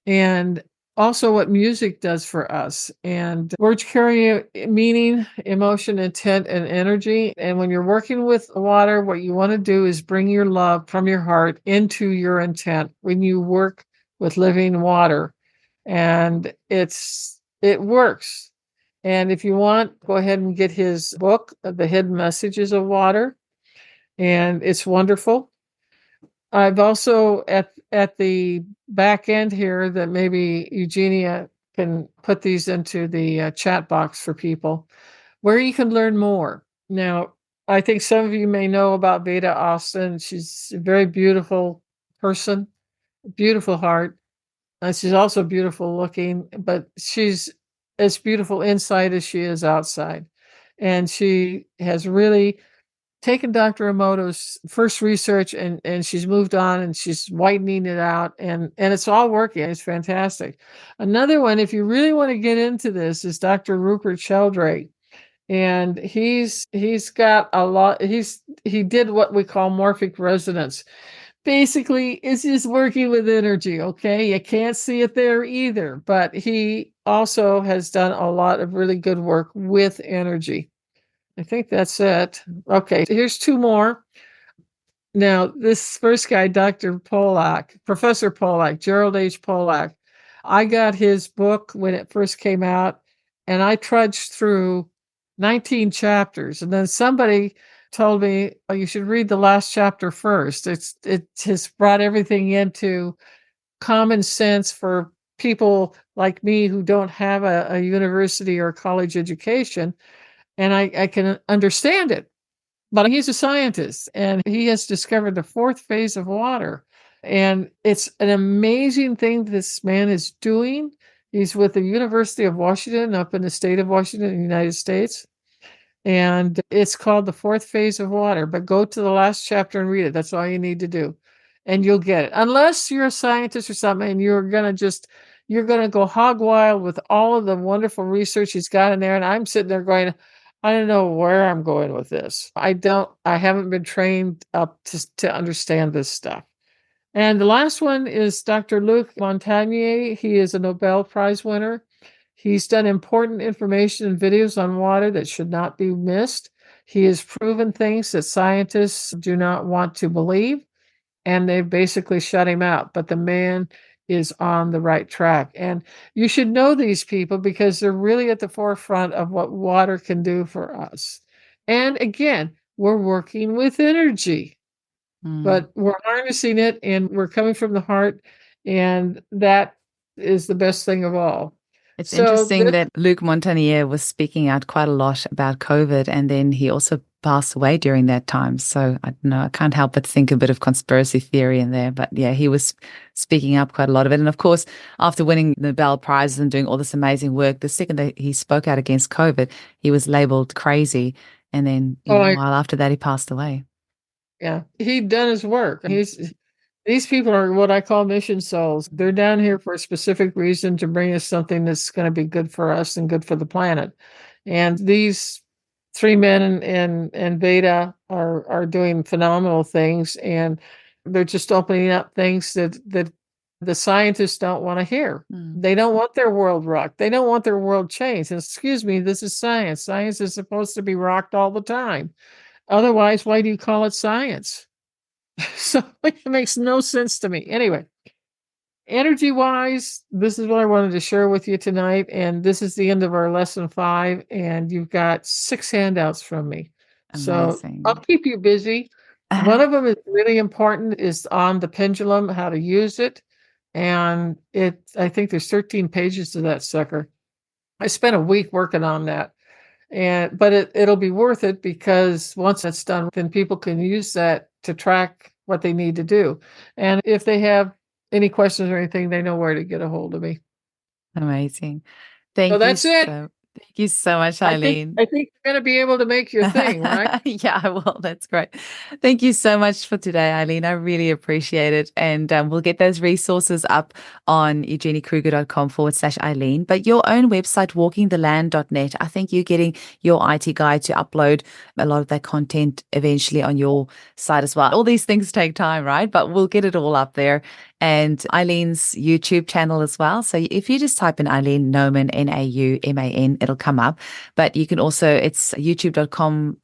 [SPEAKER 3] And also what music does for us. And words carry meaning, emotion, intent, and energy. And when you're working with water, what you want to do is bring your love from your heart into your intent when you work with living water. And it works. And if you want, go ahead and get his book, The Hidden Messages of Water. And it's wonderful. I've also at the back end here that maybe Eugenia can put these into the chat box for people where you can learn more. Now, I think some of you may know about Veda Austin. She's a very beautiful person, beautiful heart. She's also beautiful looking, but she's as beautiful inside as she is outside. And she has really taken Dr. Emoto's first research and she's moved on and she's widening it out and it's all working. It's fantastic. Another one, if you really want to get into this, is Dr. Rupert Sheldrake. And he's got a lot, he did what we call morphic resonance. Basically, it's just working with energy, okay? You can't see it there either, but he also has done a lot of really good work with energy. I think that's it. Okay, here's two more. Now, this first guy, Dr. Polak, Professor Polak, Gerald H. Polak, I got his book when it first came out, and I trudged through 19 chapters. And then somebody told me, oh, you should read the last chapter first. It has brought everything into common sense for people like me who don't have a university or college education. And I can understand it. But he's a scientist, and he has discovered the fourth phase of water. And it's an amazing thing this man is doing. He's with the University of Washington up in the state of Washington in the United States. And it's called the fourth phase of water. But go to the last chapter and read it. That's all you need to do. And you'll get it. Unless you're a scientist or something and you're going to go hog wild with all of the wonderful research he's got in there. And I'm sitting there going, I don't know where I'm going with this. I haven't been trained up to understand this stuff. And the last one is Dr. Luc Montagnier. He is a Nobel Prize winner. He's done important information and videos on water that should not be missed. He has proven things that scientists do not want to believe, and they've basically shut him out. But the man is on the right track. And you should know these people because they're really at the forefront of what water can do for us. And again, we're working with energy, but we're harnessing it and we're coming from the heart. And that is the best thing of all.
[SPEAKER 1] It's
[SPEAKER 3] So
[SPEAKER 1] interesting that Luc Montagnier was speaking out quite a lot about COVID, and then he also passed away during that time. So I don't know, I can't help but think a bit of conspiracy theory in there. But yeah, he was speaking up quite a lot of it. And of course, after winning the Nobel Prizes and doing all this amazing work, the second that he spoke out against COVID, he was labeled crazy. And then, a while after that, he passed away.
[SPEAKER 3] Yeah, he'd done his work. These people are what I call mission souls. They're down here for a specific reason to bring us something that's going to be good for us and good for the planet. And these three men and Veda are doing phenomenal things, and they're just opening up things that the scientists don't want to hear. They don't want their world rocked. They don't want their world changed. And excuse me, this is science. Science is supposed to be rocked all the time. Otherwise, why do you call it science? So it makes no sense to me. Anyway, energy-wise, this is what I wanted to share with you tonight. And this is the end of our lesson 5. And you've got 6 handouts from me.
[SPEAKER 1] Amazing.
[SPEAKER 3] So I'll keep you busy. One of them is really important, is on the pendulum, how to use it. And I think there's 13 pages to that sucker. I spent a week working on that. But it'll be worth it, because once it's done, then people can use that to track what they need to do. And if they have any questions or anything, they know where to get a hold of me.
[SPEAKER 1] Amazing.
[SPEAKER 3] So that's it.
[SPEAKER 1] Thank you so much, Eileen.
[SPEAKER 3] I think you're going to be able to make your thing, right?
[SPEAKER 1] Yeah, I will. That's great. Thank you so much for today, Eileen. I really appreciate it. And we'll get those resources up on eugeniekruger.com/Eileen. But your own website, walkingtheland.net, I think you're getting your IT guy to upload a lot of that content eventually on your site as well. All these things take time, right? But we'll get it all up there. And Eileen's YouTube channel as well. So if you just type in Eileen Nauman, Nauman, it'll come up. But you can also, it's youtube.com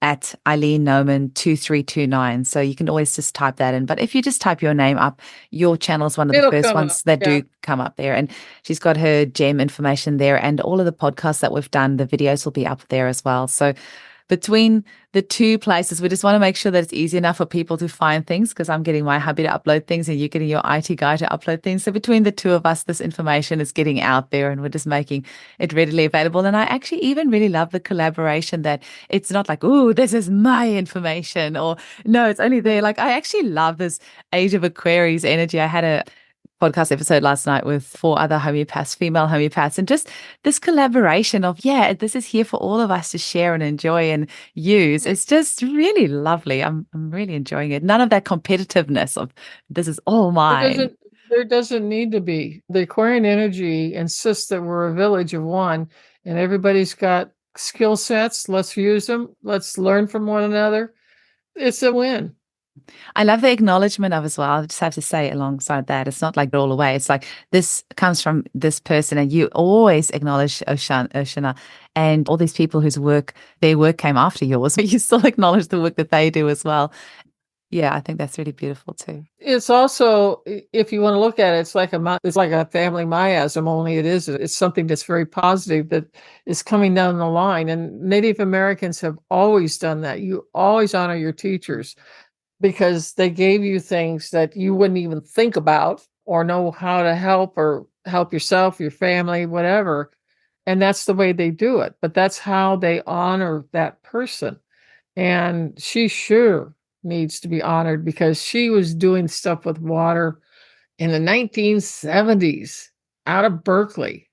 [SPEAKER 1] at Eileen Nauman 2329. So you can always just type that in. But if you just type your name up, your channel is one of the first ones that do come up there. And she's got her gem information there, and all of the podcasts that we've done, the videos will be up there as well. So between the two places, we just want to make sure that it's easy enough for people to find things, because I'm getting my hubby to upload things and you're getting your IT guy to upload things. So between the two of us, this information is getting out there and we're just making it readily available. And I actually even really love the collaboration, that it's not like, oh, this is my information, or no, it's only there. Like, I actually love this Age of Aquarius energy. I had a podcast episode last night with 4 other homeopaths, female homeopaths, and just this collaboration of, this is here for all of us to share and enjoy and use. It's just really lovely. I'm really enjoying it. None of that competitiveness of this is all mine.
[SPEAKER 3] There doesn't need to be. The Aquarian energy insists that we're a village of one, and everybody's got skill sets. Let's use them. Let's learn from one another. It's a win.
[SPEAKER 1] I love the acknowledgement of as well. I just have to say alongside that, it's not like all away. It's like, this comes from this person, and you always acknowledge Oshana and all these people whose work, their work came after yours, but you still acknowledge the work that they do as well. Yeah, I think that's really beautiful too.
[SPEAKER 3] It's also, if you want to look at it, it's like a family miasm, only it's something that's very positive that is coming down the line. And Native Americans have always done that. You always honor your teachers, because they gave you things that you wouldn't even think about or know how to help, or help yourself, your family, whatever. And that's the way they do it. But that's how they honor that person. And she sure needs to be honored, because she was doing stuff with water in the 1970s out of Berkeley.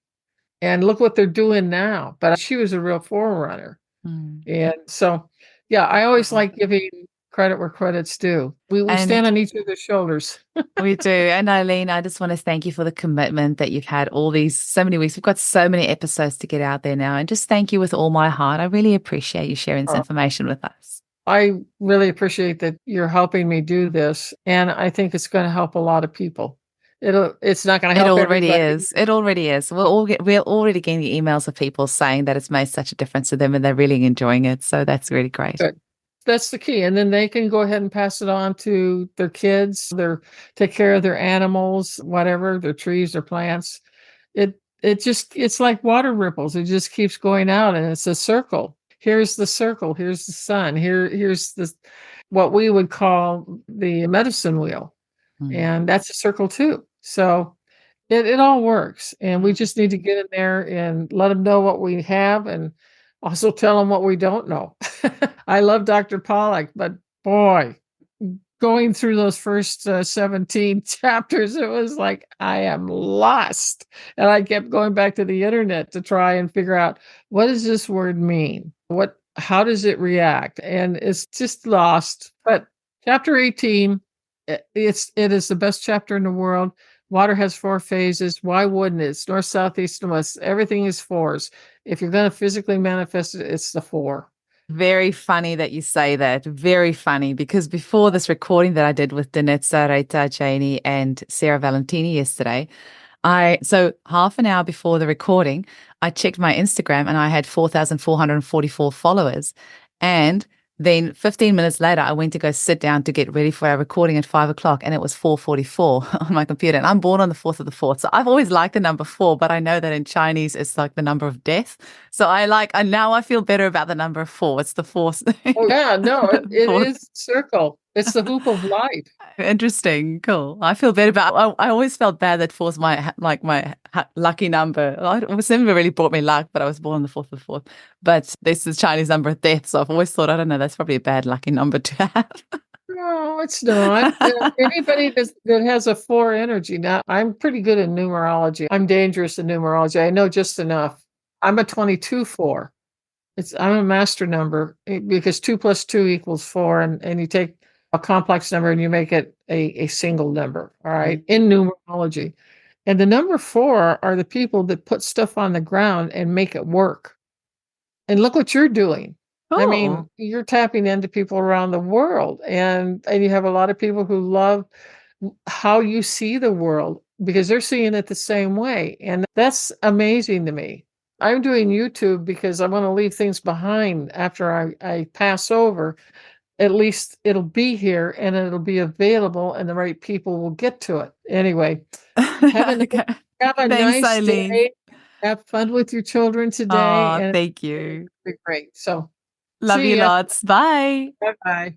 [SPEAKER 3] And look what they're doing now. But she was a real forerunner. And so, I always like giving credit where credit's due. We stand on each other's shoulders.
[SPEAKER 1] We do. And Eileen, I just want to thank you for the commitment that you've had so many weeks. We've got so many episodes to get out there now. And just thank you with all my heart. I really appreciate you sharing this information with us.
[SPEAKER 3] I really appreciate that you're helping me do this, and I think it's going to help a lot of people. It's not going to
[SPEAKER 1] It
[SPEAKER 3] help
[SPEAKER 1] already
[SPEAKER 3] everybody.
[SPEAKER 1] is. It already is. We're already getting the emails of people saying that it's made such a difference to them and they're really enjoying it. So that's really great.
[SPEAKER 3] Good. That's the key. And then they can go ahead and pass it on to their kids, take care of their animals, whatever, their trees, their plants. It's like water ripples. It just keeps going out and it's a circle. Here's the circle, here's the sun, here's the what we would call the medicine wheel.
[SPEAKER 1] Mm.
[SPEAKER 3] And that's a circle too. So it all works. And we just need to get in there and let them know what we have and also tell them what we don't know. I love Dr. Pollack, but boy, going through those first 17 chapters, it was like, I am lost. And I kept going back to the internet to try and figure out, what does this word mean? How does it react? And it's just lost. But chapter 18, it is the best chapter in the world. Water has 4 phases. Why wouldn't it? It's north, south, east, and west. Everything is 4s. If you're going to physically manifest it, it's the 4.
[SPEAKER 1] Very funny that you say that. Very funny, because before this recording that I did with Danitza, Rita, Janie, and Sarah Valentini yesterday, so half an hour before the recording, I checked my Instagram and I had 4,444 followers. And then 15 minutes later, I went to go sit down to get ready for our recording at 5 o'clock, and it was 4:44 on my computer. And I'm born on the 4th of the 4th. So I've always liked the number 4, but I know that in Chinese, it's like the number of death. So now I feel better about the number 4. It's the 4th.
[SPEAKER 3] Oh, yeah, no, it
[SPEAKER 1] Fourth.
[SPEAKER 3] is circle. It's the hoop of life.
[SPEAKER 1] Interesting. Cool. I feel better about I always felt bad that 4's my lucky number. It was never really brought me luck, but I was born on the 4th of the 4th. But this is Chinese number of death, so I've always thought, I don't know, that's probably a bad lucky number to have.
[SPEAKER 3] No, it's not. Anybody that has a 4 energy. Now, I'm pretty good in numerology. I'm dangerous in numerology. I know just enough. I'm a 22-4. I'm a master number because 2 plus 2 equals 4, and you take a complex number and you make it a single number. All right, in numerology. And the number 4 are the people that put stuff on the ground and make it work. And look what you're doing. I mean,
[SPEAKER 1] Cool.
[SPEAKER 3] you're tapping into people around the world, and you have a lot of people who love how you see the world because they're seeing it the same way. And that's amazing to me. I'm doing YouTube because I want to leave things behind after I pass over. At least it'll be here and it'll be available and the right people will get to it. Anyway, have a,
[SPEAKER 1] Okay.
[SPEAKER 3] have a
[SPEAKER 1] Thanks,
[SPEAKER 3] nice
[SPEAKER 1] Eileen.
[SPEAKER 3] day. Have fun with your children today.
[SPEAKER 1] Oh,
[SPEAKER 3] And
[SPEAKER 1] thank you.
[SPEAKER 3] it'll be great. So
[SPEAKER 1] Love
[SPEAKER 3] see
[SPEAKER 1] you
[SPEAKER 3] ya.
[SPEAKER 1] lots. Bye.
[SPEAKER 3] Bye-bye.